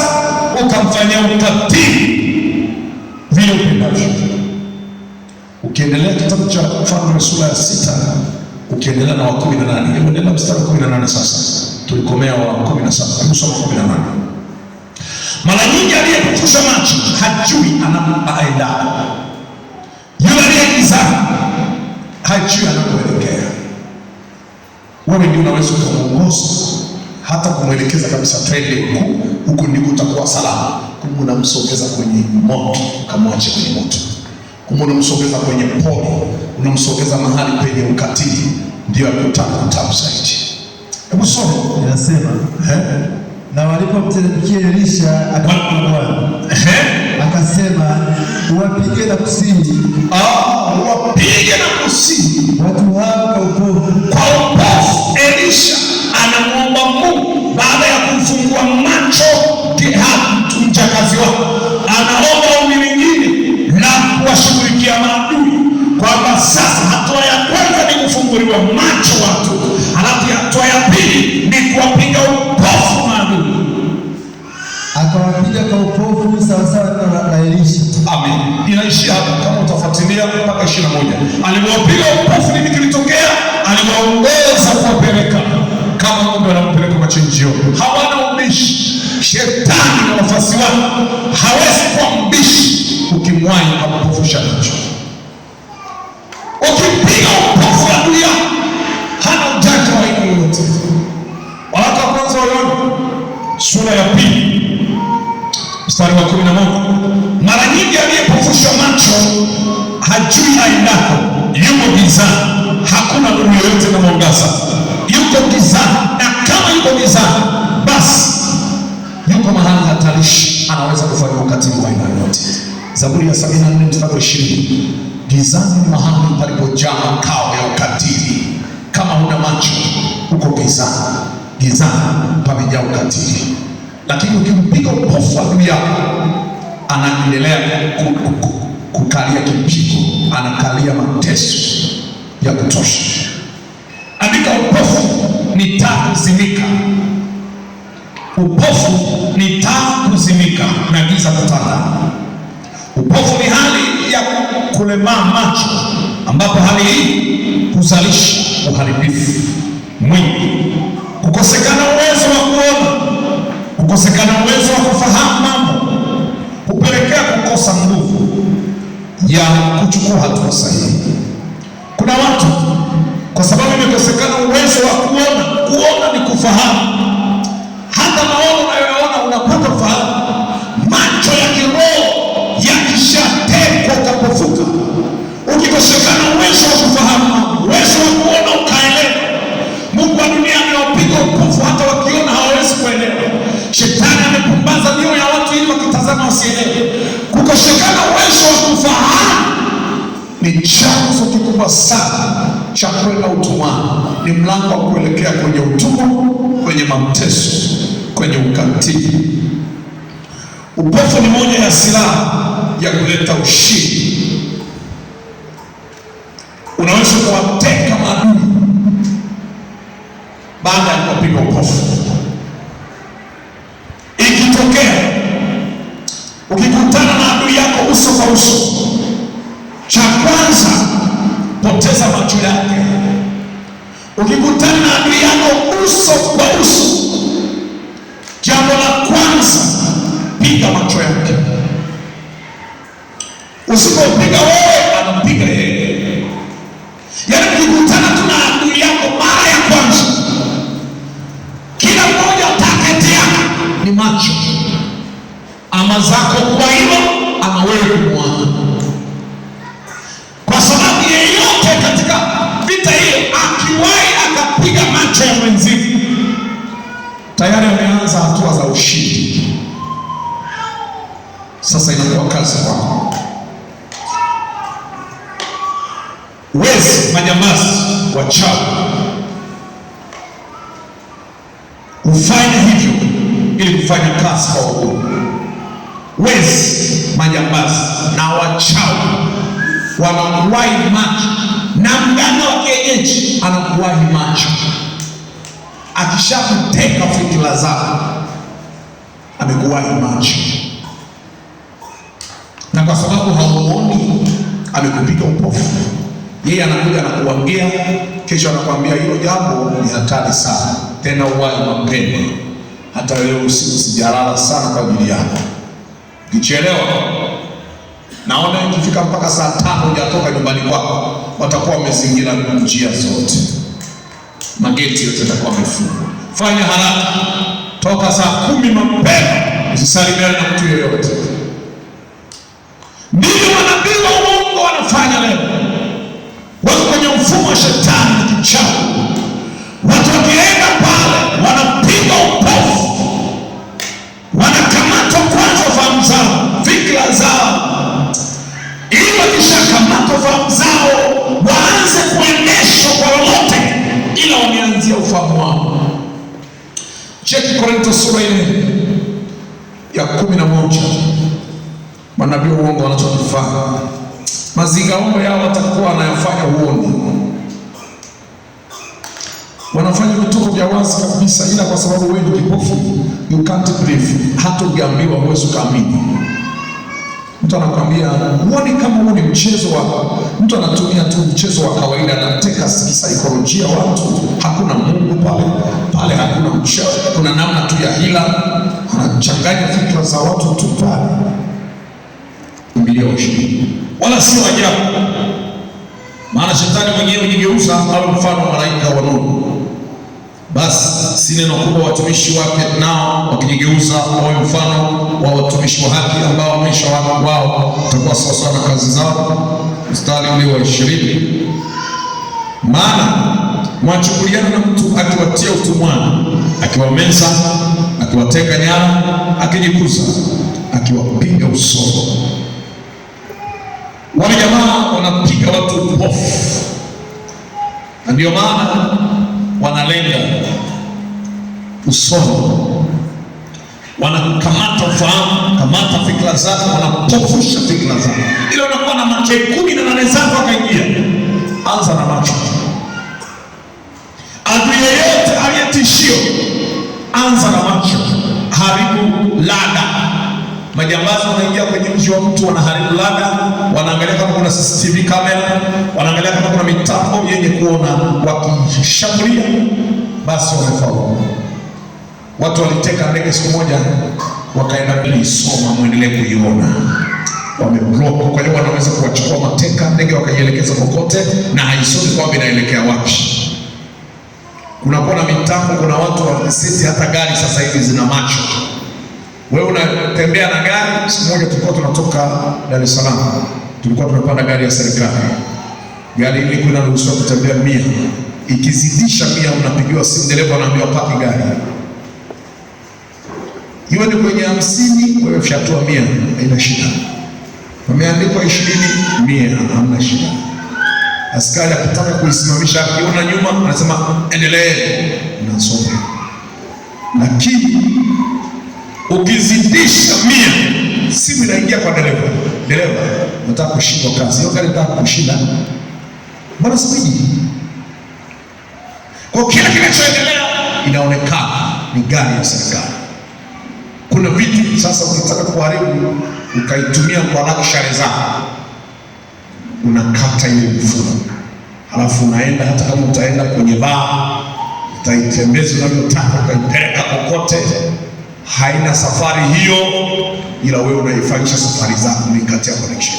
ukamfanya ukatili vile upendavyo. Ukiendelea kitabu cha Mfalme sura ya 6, ukiendelea na wa 18, hebu endelea mstari wa 18 sasa. Tulikomea wa 17, hebu soma 18. Mara nyingi aliyepofusha macho hajui anaenda. Yule aliyegizani hajui anakoelekea. Wewe ndio unaweza kumuongoza, hata kumwelekeza kabisa, twende huku ndiko utakuwa salama. Kumbe unamsogeza kwenye moto, kamwache kwenye moto. Kumbe unamsogeza kwenye pole, unamsogeza mahali penye ukatili, ndio akutabu zaidi. Hebu soma. Inasema na walipomteremkia Elisha akamwambia Bwana, akasema uwapige na kusihi. Uwapige na kusihi watu hao kwa upofu. Kwa upofu Elisha anamwomba Mungu baada ya kumfungua macho mjakazi wake, anaomba ombi lingine na kuwashughulikia maadui, kwamba sasa hatua ya kwanza ni kufunguliwa macho watu, halafu hatua ya pili ni kuwapiga upofu maadui. Akawapiga kwa upofu sawasawa na Elisha. Amen. Inaishia hapo kama utafuatilia mpaka 21. Aliwapiga upofu, nini kilitokea? Aliwaongoza kuwapeleka kama ng'ombe wanampeleka machinjio. Hawana ubishi. Shetani na wafasi wake hawezi kuwa mbishi ukimwahi akupofusha macho. Ukipiga upofu adui yako, hana ujanja wa aina yoyote. Waraka wa kwanza wa Yohana sura ya 2 mstari wa 11. Mara nyingi aliyepofushwa macho hajui aendako, yuko gizani, hakuna nuru yoyote na mwangaza, yuko yuko gizani, na kama yuko gizani, basi yuko mahali hatarishi, anaweza kufanya ukatili wa aina yoyote. Zaburi ya 74 mstari wa 20, gizani ni mahali palipojaa makao ya ukatili. Kama huna macho, uko gizani. Gizani pamejaa ukatili. Lakini ukimpiga upofu adui yako, anaendelea kukalia kipigo, anakalia mateso ya kutosha. Andika, upofu ni taa kuzimika. Upofu ni taa kuzimika na giza kutanda. Upofu ni hali ya kulemaa macho, ambapo hali hii huzalisha uharibifu mwingi, kukosekana uwezo wa kuona, kukosekana uwezo wa kufahamu mambo, hupelekea kukosa nguvu ya kuchukua hatua sahihi. Kuna watu kwa sababu imekosekana uwezo wa kuona ni kufahamu. Hata maono unayoyaona unapata ufahamu. Macho ya kiroho yakishatekwa utapofuka. Ukikosekana uwezo wa kufahamu, uwezo wa kuona ukaelewa. Mungu wa dunia amewapiga upofu, hata wakiona hawawezi kuelewa. Shetani amepumbaza mioyo ya watu ili wakitazama wasielewe. Kukosekana uwezo wa kufahamu ni chanzo kikubwa sana cha kwenda utumwani. Ni mlango wa kuelekea kwenye utumwa, kwenye mateso, kwenye ukatili. Upofu ni moja ya silaha ya kuleta ushindi. Unaweza kuwateka maadui baada ya kuwapiga upofu. Ikitokea ukikutana na adui yako uso kwa uso, cha kwanza, poteza macho yake. Ukikutana na adui yako uso kwa uso, jambo la kwanza, piga macho yake. Usipopiga wewe, anapiga yeye. Yaani ukikutana tu na adui yako mara ya kwanza, kila mmoja target yake ni macho, ama zako kwa hilo, ama wewe kumwana. Kwa sababu yeyote katika vita hiyo akiwahi akapiga macho ya mwenziwe, tayari ameanza hatua za ushindi. Sasa inakuwa kazi kwako. Wezi, majambazi, wachawi hufanya hivyo ili kufanya kazi kwa uhuru. Wezi, majambazi na wachawi wanakuwahi macho, na mganga wa kienyeji anakuwahi macho. Akishakuteka fikira zako, amekuwahi macho, na kwa sababu hauoni, amekupiga upofu. Yeye anakuja anakuambia, kesho anakuambia hilo jambo ni hatari sana, tena uwahi mapema. Hata leo usiku sijalala sana kwa ajili yako. Ukichelewa, naona ikifika mpaka saa 5 hujatoka nyumbani kwako, watakuwa wamezingira njia zote, mageti yote yatakuwa yamefungwa. Fanya haraka, toka saa 10 mapema, usisalimiane na mtu yeyote. Ndivyo manabii wa uongo wanafanya leo. Wako kwenye mfumo wa shetani na kichawi. Watu wakienda pale, wanapigwa upofu, wanakamatwa kwanza fahamu zao, fikra zao, ili wakishakamatwa fahamu zao waanze kuendeshwa kwa lolote, ila wameanzia ufahamu wao. Cheki Korintho sura ile ya 11. Manabii wa uongo wanachokifanya, mazingaombwe yao watakuwa wanayafanya uoni. Wanafanya vituko vya wazi kabisa, ila kwa sababu wewe ni kipofu, you can't believe. Hata ukiambiwa huwezi kuamini. Mtu anakuambia uone kama huo ni mchezo wa mtu, anatumia tu mchezo wa kawaida, anateka kisaikolojia watu. Hakuna Mungu pale, hakuna mchezo, kuna namna tu ya hila, anachanganya fikra za watu tu pale. Kimbilia ushindi, wala sio ajabu, maana shetani mwenyewe hujigeuza awe mfano wa malaika wa nuru. Basi si neno kubwa watumishi wake nao wakijigeuza wawe mfano wa watumishi wa haki, ambao mwisho wao utakuwa sawasawa na kazi zao. Mstari ule wa 20, maana Mwachukuliana na mtu akiwatia utumwani, akiwameza, akiwateka nyara, akijikuza, akiwapiga usoro. Wale jamaa wanapiga watu upofu, na ndio maana wanalenga usoro, wanakamata ufahamu, kamata fikra zako, wanapofusha fikra zako. Ile unakuwa na macho 18 zako akaingia, anza na macho. Adui yeyote aliyetishio, anza na macho. Haribu lada. Majambazi wanaingia kwenye mji wa mtu, wanaharibu lada, wanaangalia kama kuna CCTV kamera, wanaangalia kama kuna mitambo yenye kuona. Wakishambulia basi wamefaulu. Watu waliteka ndege siku moja, wakaenda kuisoma, muendelee kuiona, wameblock. Kwa hiyo wanaweza kuwachukua mateka ndege wakaielekeza kokote, na haisomi kwamba inaelekea wapi. Kunakuwa na mitambo, kuna watu wameseti hata gari sasa hivi zina macho. Wewe unatembea na gari. Siku moja tulikuwa tunatoka Dar es Salaam, tulikuwa tunapanda gari ya serikali. Gari ile ilikuwa inaruhusiwa kutembea 100. Ikizidisha 100 unapigiwa simu, dereva anaambiwa paki gari. Iwe ni kwenye 50, wewe fyatua 100, haina shida. Wameandikwa 20, 100, hamna shida. Askari akitaka kuisimamisha, akiona nyuma anasema endelee, unasoma. Lakini ukizidisha 100, simu inaingia kwa dereva. Dereva, nataka kushindwa kazi. Hiyo gari nataka kushinda. Mbona spidi? Kwa kila kinachoendelea inaonekana ni gari ya serikali. Kuna vitu sasa ukitaka kuharibu, ukaitumia kwa luxury zako, unakata ile mfumo. Halafu unaenda, hata kama utaenda kwenye baa, utaitembeza unavyotaka, ukaipeleka kokote. Haina safari hiyo, ila wewe unaifanyisha safari zako, ni kati ya connection.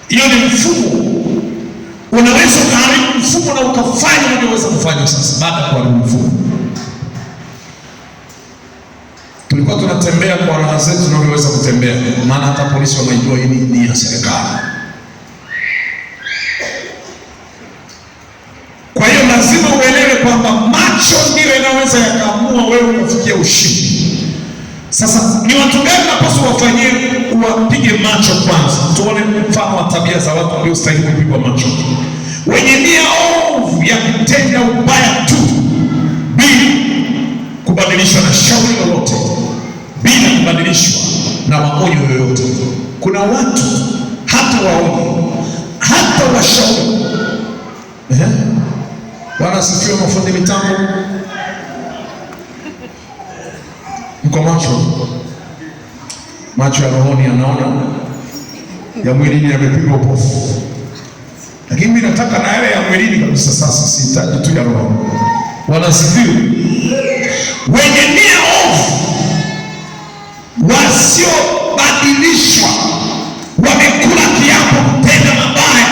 Hiyo ni mfumo. Unaweza kuharibu mfumo na ukafanya unaweza kufanya. Sasa baada ya kuharibu mfumo, tulikuwa tunatembea kwa raha zetu tunavyoweza kutembea, maana hata polisi wanajua hii ni ya serikali. Kwa hiyo lazima uelewe kwamba macho ndio yanaweza yakaamua wewe kufikia ushindi. Sasa ni watu gani napaswa wafanyie? Uwapige macho kwanza. Tuone mfano wa tabia za watu waliostahili kupigwa macho: wenye nia ovu ya kutenda ubaya tu bila kubadilishwa na shauri lolote, bila kubadilishwa na maonyo yoyote. Kuna watu hata waonye, hata washauri. Bwana asifiwe. Mafundi mitambo, mko macho ya rohoni yanaona, ya mwilini yamepigwa upofu. Lakini mimi nataka na yale ya mwilini kabisa. Sasa sihitaji tu ya roho. Bwana asifiwe. Wenye nia ovu, wasiobadilishwa, wamekula kiapo kutenda mabaya,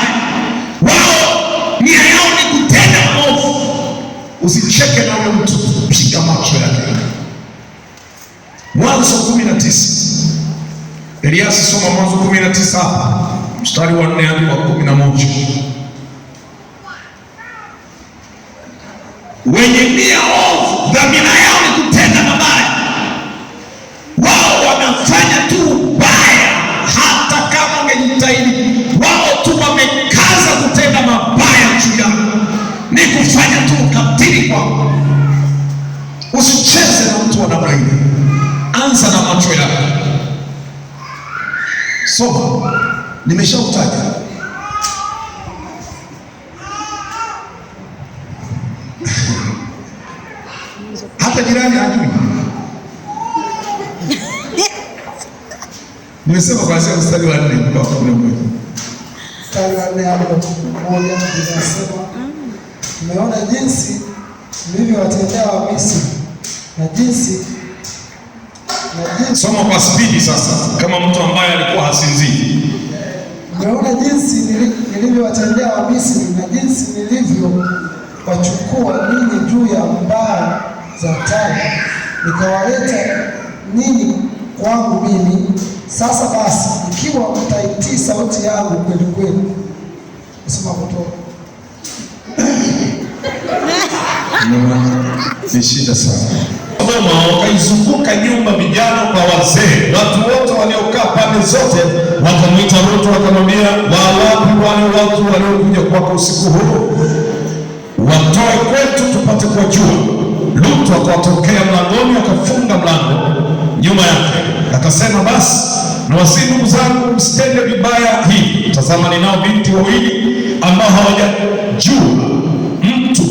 wao nia yao ni kutenda maovu. Usicheke na yule mtu, piga macho yake. Mwanzo 19. Eliasi, soma Mwanzo 19 mstari wa 4 hadi wa 11. Wenye nia ovu, dhamira yao ni kutenda mabaya. Wao wanafanya tu ubaya, hata kama wangejitahidi. Wao tu wamekaza kutenda mabaya juu yao, ni kufanya tu ukatili kwao. Usicheze na mtu wa namna hiyo. Anza na macho yako. Soma, nimeshautaja. Hata jirani hajui. Nimesema kuanzia mstari wa 4 mpaka 11. Mstari wa 4 hapo moja tunasema, tumeona jinsi nilivyowatendea Wamisri na jinsi. Soma kwa spidi sasa, kama mtu ambaye alikuwa hasinzii. Tumeona jinsi nilivyowatendea Wamisri na jinsi nilivyowachukua ninyi juu ya mbao za tai, nikawaleta ninyi kwangu mimi. Sasa basi, ikiwa mtaitii sauti yangu kweli kweli. Soma Kutoka. Ni shida sana. Wakaizunguka nyumba, vijana kwa wazee, watu wote waliokaa pande zote wakamwita Lutu, wakamwambia, wawapi wale watu waliokuja kwako usiku huu? Watoe kwetu tupate kuwajua. Lutu akawatokea mlangoni, akafunga mlango nyuma yake, akasema, basi nawasihi ndugu zangu, msitende vibaya hivi. Tazama, ninao binti wawili ambao hawajajua mtu,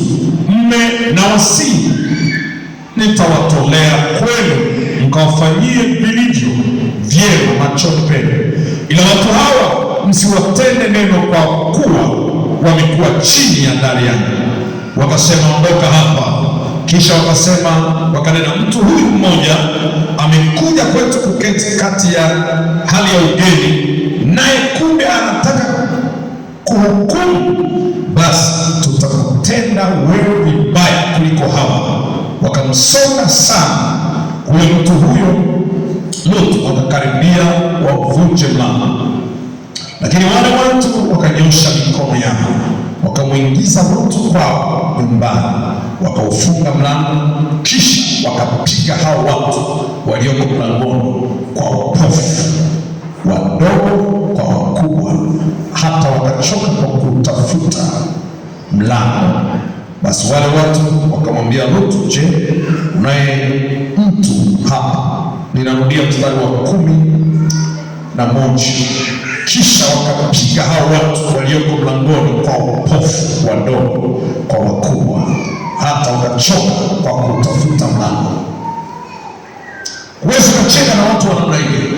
mme na wasihi, nitawatolea kwenu, mkawafanyie vilivyo vyema machoni penu, ila watu hawa msiwatende neno, kwa kuwa wamekuwa chini ya dari yangu. Wakasema, ondoka hapa. Kisha wakanena, mtu huyu mmoja amekuja kwetu kuketi kati ya hali ya ugeni, naye kumbe anataka kuhukumu, basi tutakutenda wewe vibaya kuliko hawa. Wakamsonga sana ule mtu huyo Lutu, wakakaribia wavunje mlango, lakini wale watu wakanyosha mikono yao, wakamwingiza Lutu kwao nyumbani, wakaufunga mlango, kisha wakapiga hao watu walioko mlangoni kwa upofu, wadogo kwa wakubwa, hata wakachoka kwa kutafuta mlango. Basi wale watu wakamwambia Lutu, je, unaye mtu hapa? Ninarudia mstari wa 11. Kisha wakapiga hao watu walioko mlangoni kwa upofu, wadogo kwa wakubwa, hata wakachoka kwa kutafuta mlango. Huwezi kucheka na watu wa namna hiyo.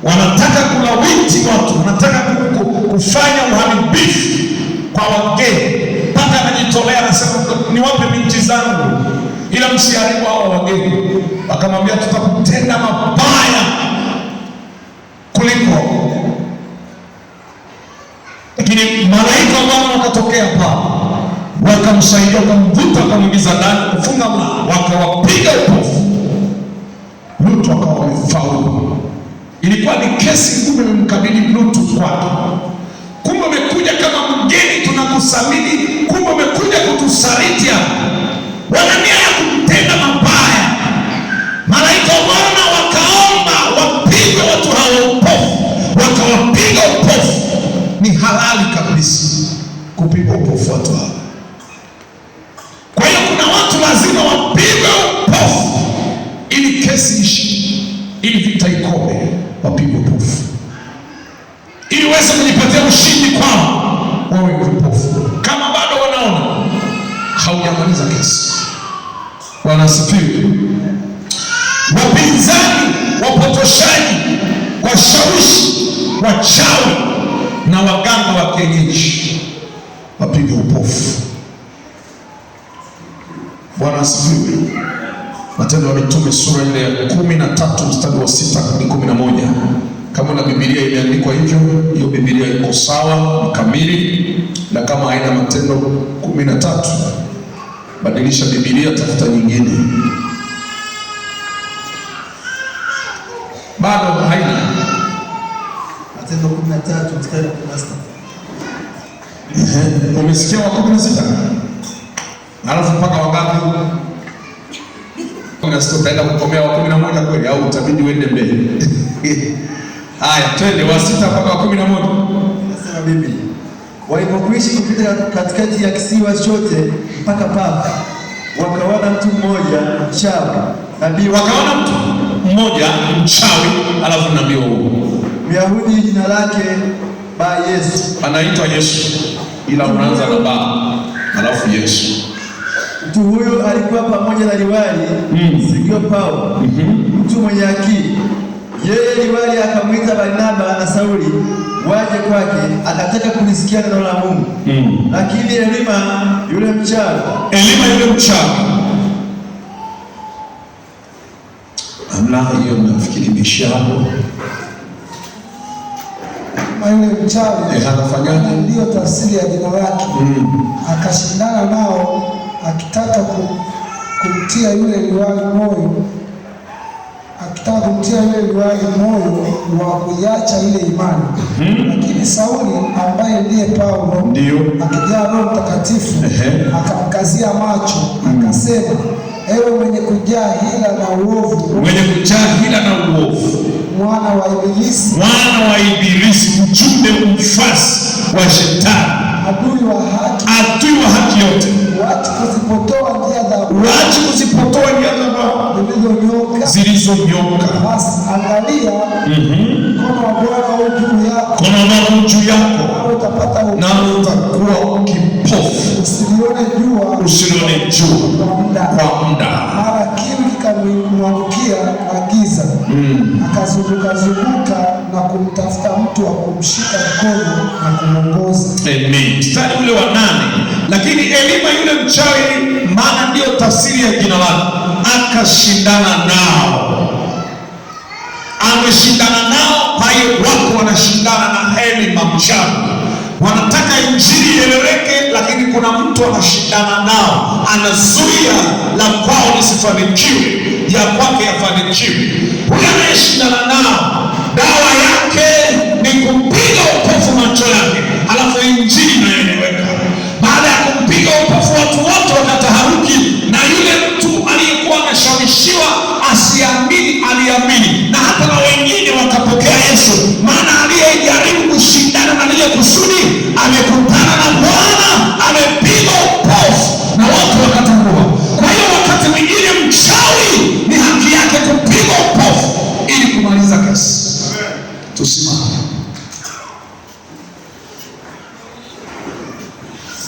Wanataka kulawiti watu, wanataka kufanya uharibifu kwa wageni, mpaka anajitolea, anasema, niwape binti zangu ila msiharibu hao wageni. Wakamwambia, tutakutenda mabaya kuliko. Lakini malaika wa Bwana wakatokea pale, wakamsaidia, wakamvuta, wakamwingiza ndani, kufunga mlango, wakawapiga upofu. Lutu akawa amefaulu. Ilikuwa ni kesi ngumu imemkabili Lutu kwake. Kumbe umekuja kama mgeni, tunakusamini, kumbe umekuja kutusaliti hapa. Wana nia ya kutenda mabaya. Malaika wa Bwana wakaomba wapigwe watu hao upofu, wakawapiga upofu. Ni halali kabisa kupiga upofu watu hao. Kwa hiyo kuna watu lazima wapigwe upofu ili kesi ishi, ili vita ikome. Wapigwe upofu ili uweze kujipatia ushindi kwao. Wawe upofu kama bado wanaona haujamaliza kesi. Bwana asifiwe. Wapinzani, wapotoshaji, washawishi, wachawi na waganga wa kienyeji wapige upofu. Bwana asifiwe. Matendo ya Mitume sura ile ya 13 mstari wa 6 hadi 11. Kama na Biblia imeandikwa hivyo, hiyo Biblia iko sawa, kamili. Na kama haina Matendo 13, badilisha Biblia, tafuta nyingine. Bado haina Matendo 13 mstari wa 16. Umesikia wa 16? Alafu mpaka wangapi? Utaenda kukomea wa 11 kweli, au utabidi uende mbele? Haya, twende wa 6 mpaka wa 11. Nasema Biblia, walipokwisha kupita katikati ya kisiwa chote mpaka Pafo, wakaona mtu mmoja mchawi, nabii. Wakaona mtu mmoja mchawi, alafu nabii huyo Myahudi, jina lake Ba Yesu. Anaitwa Yesu, ila unaanza na Ba alafu Yesu. Mtu huyo alikuwa pamoja na liwali Sergio Paulo, mtu mwenye akili. Yeye liwali akamwita Barnaba na Sauli waje kwake, akataka kulisikia neno la Mungu. Lakini Elima yule mchawi amna, hiyo nafikiri imeshapo. Yule mchawi akafanyaje? Ndio tafsiri ya jina lake. Akashindana nao akitaka kumtia yule liwali moyo, akitaka kumtia yule liwali moyo wa kuiacha ile imani. Lakini Sauli ambaye ndiye Paulo, akijaa Roho Mtakatifu, akamkazia macho, akasema, ewe mwenye kujaa hila na uovu, mwana wa Ibilisi, mjumbe mfasi wa Shetani, adui wa haki yote, waache kuzipotoa njia zilizonyoka. Basi angalia, mkono wa Bwana u juu yako, na utakuwa kipofu, usilione jua kwa muda. Mara kiu kikamwangukia na giza, akazunguka na kumtafuta mtu wa kumshika mkono na kumwongoza. Amen. Mstari ule wa 8, lakini Elima yule mchawi, maana ndiyo tafsiri ya jina lake, akashindana nao. Ameshindana nao, kwa hiyo wako wanashindana na Elima mchawi. Wanataka injili ieleweke, lakini kuna mtu anashindana nao, anazuia la kwao lisifanikiwe, ya kwake yafanikiwe. Huyo anayeshindana nao, dawa yake ni kupiga upofu macho yake, alafu injili inaeleweka. Baada ya kumpiga upofu, watu wote wakataharuki, na yule mtu aliyekuwa anashawishiwa asiamini aliamini, na hata na wengine wakapokea Yesu, maana aliyejaribu kushindana na lile kusudi amekutana na Bwana, amepiga upofu na watu wakatambua. Kwa hiyo wakati mwingine mchawi ni haki yake kupiga upofu ili kumaliza kesi. Tusimame.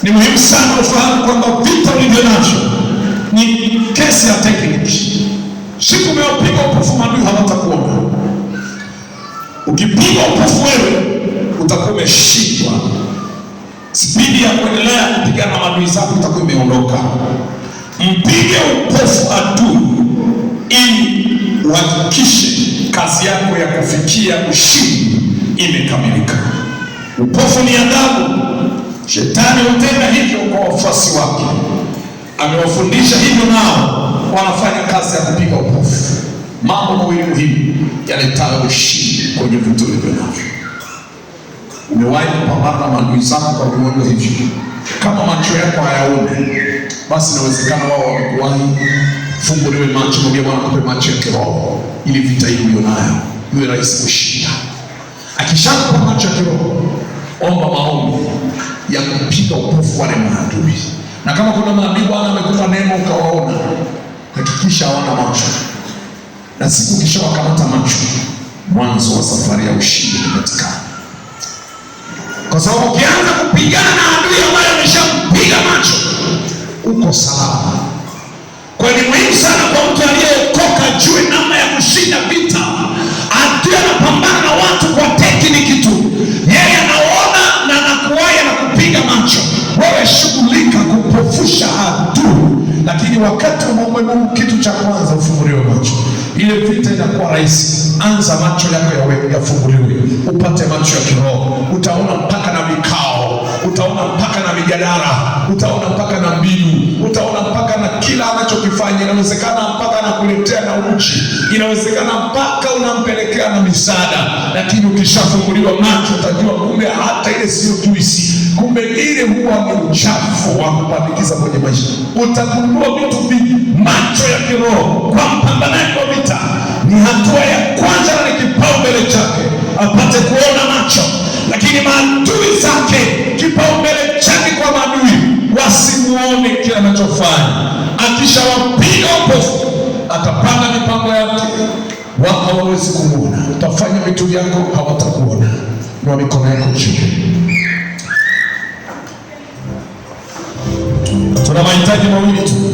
Ni muhimu sana ufahamu kwamba vita ulivyo navyo ni kesi ya tekniki. Siku umewapiga upofu maadui hawatakuona. Ukipiga upofu wewe utakuwa umeshindwa. Spidi ya kuendelea kupigana na maadui zako itakuwa imeondoka. Mpige upofu adui ili uhakikishe kazi yako ya kufikia ushindi imekamilika. Upofu ni adhabu. Shetani hutenda hivyo kwa wafuasi wake. Amewafundisha hivyo, nao wanafanya kazi ya kupiga upofu. Mambo mawili muhimu yanaleta ushindi kwenye vitu hivyo navyo. Umewahi kupambana na maadui zako kwa viwango hivyo? Kama macho yako hayaoni, basi inawezekana wao wamekuwahi. Funguliwe macho, mwambie Bwana akupe macho ya kiroho ili vita hii ulionayo iwe rahisi kushinda. Akishakupa macho ya kiroho, omba maombi ya kupiga upofu wale maadui. Na kama kuna maadui Bwana amekupa neema ukawaona, hakikisha hawana macho. Na siku ukishawakamata macho, mwanzo wa safari ya ushindi umepatikana. Kwa sababu ukianza kupigana na adui ambaye ameshampiga macho, uko salama. Kwa hiyo ni muhimu sana kwa mtu aliyeokoka jue namna ya kushinda vita. Adui anapambana na watu kwa tekniki tu. Yeye anaona na anakuwaya na kupiga macho. Wewe shughulika kupofusha adui. Lakini wakati umwombe Mungu, kitu cha kwanza ufunguliwe macho. Ile vita inakuwa rahisi. Anza macho yako yafunguliwe, upate macho ya kiroho. Utaona mpaka na vikao, utaona mpaka na mijadala, utaona mpaka na mbinu, utaona mpaka na kila anachokifanya. Inawezekana mpaka anakuletea na uchi, inawezekana mpaka unampelekea na misaada. Lakini ukishafunguliwa macho, utajua kumbe hata ile sio juisi, kumbe ile huwa ni uchafu wa kupandikiza kwenye maisha. Utagundua vitu vingi. Macho ya kiroho kwa mpambanaji wa vita ni hatua ya kwanza na ni kipaumbele chake, apate kuona macho. Lakini maadui zake, kipaumbele chake kwa maadui wasimuone kile anachofanya. Akishawapiga upofu, atapanga mipango yake, wao hawawezi kumuona. Utafanya vitu vyako, hawatakuona. Kwa mikono yako juu. Tuna mahitaji mawili tu.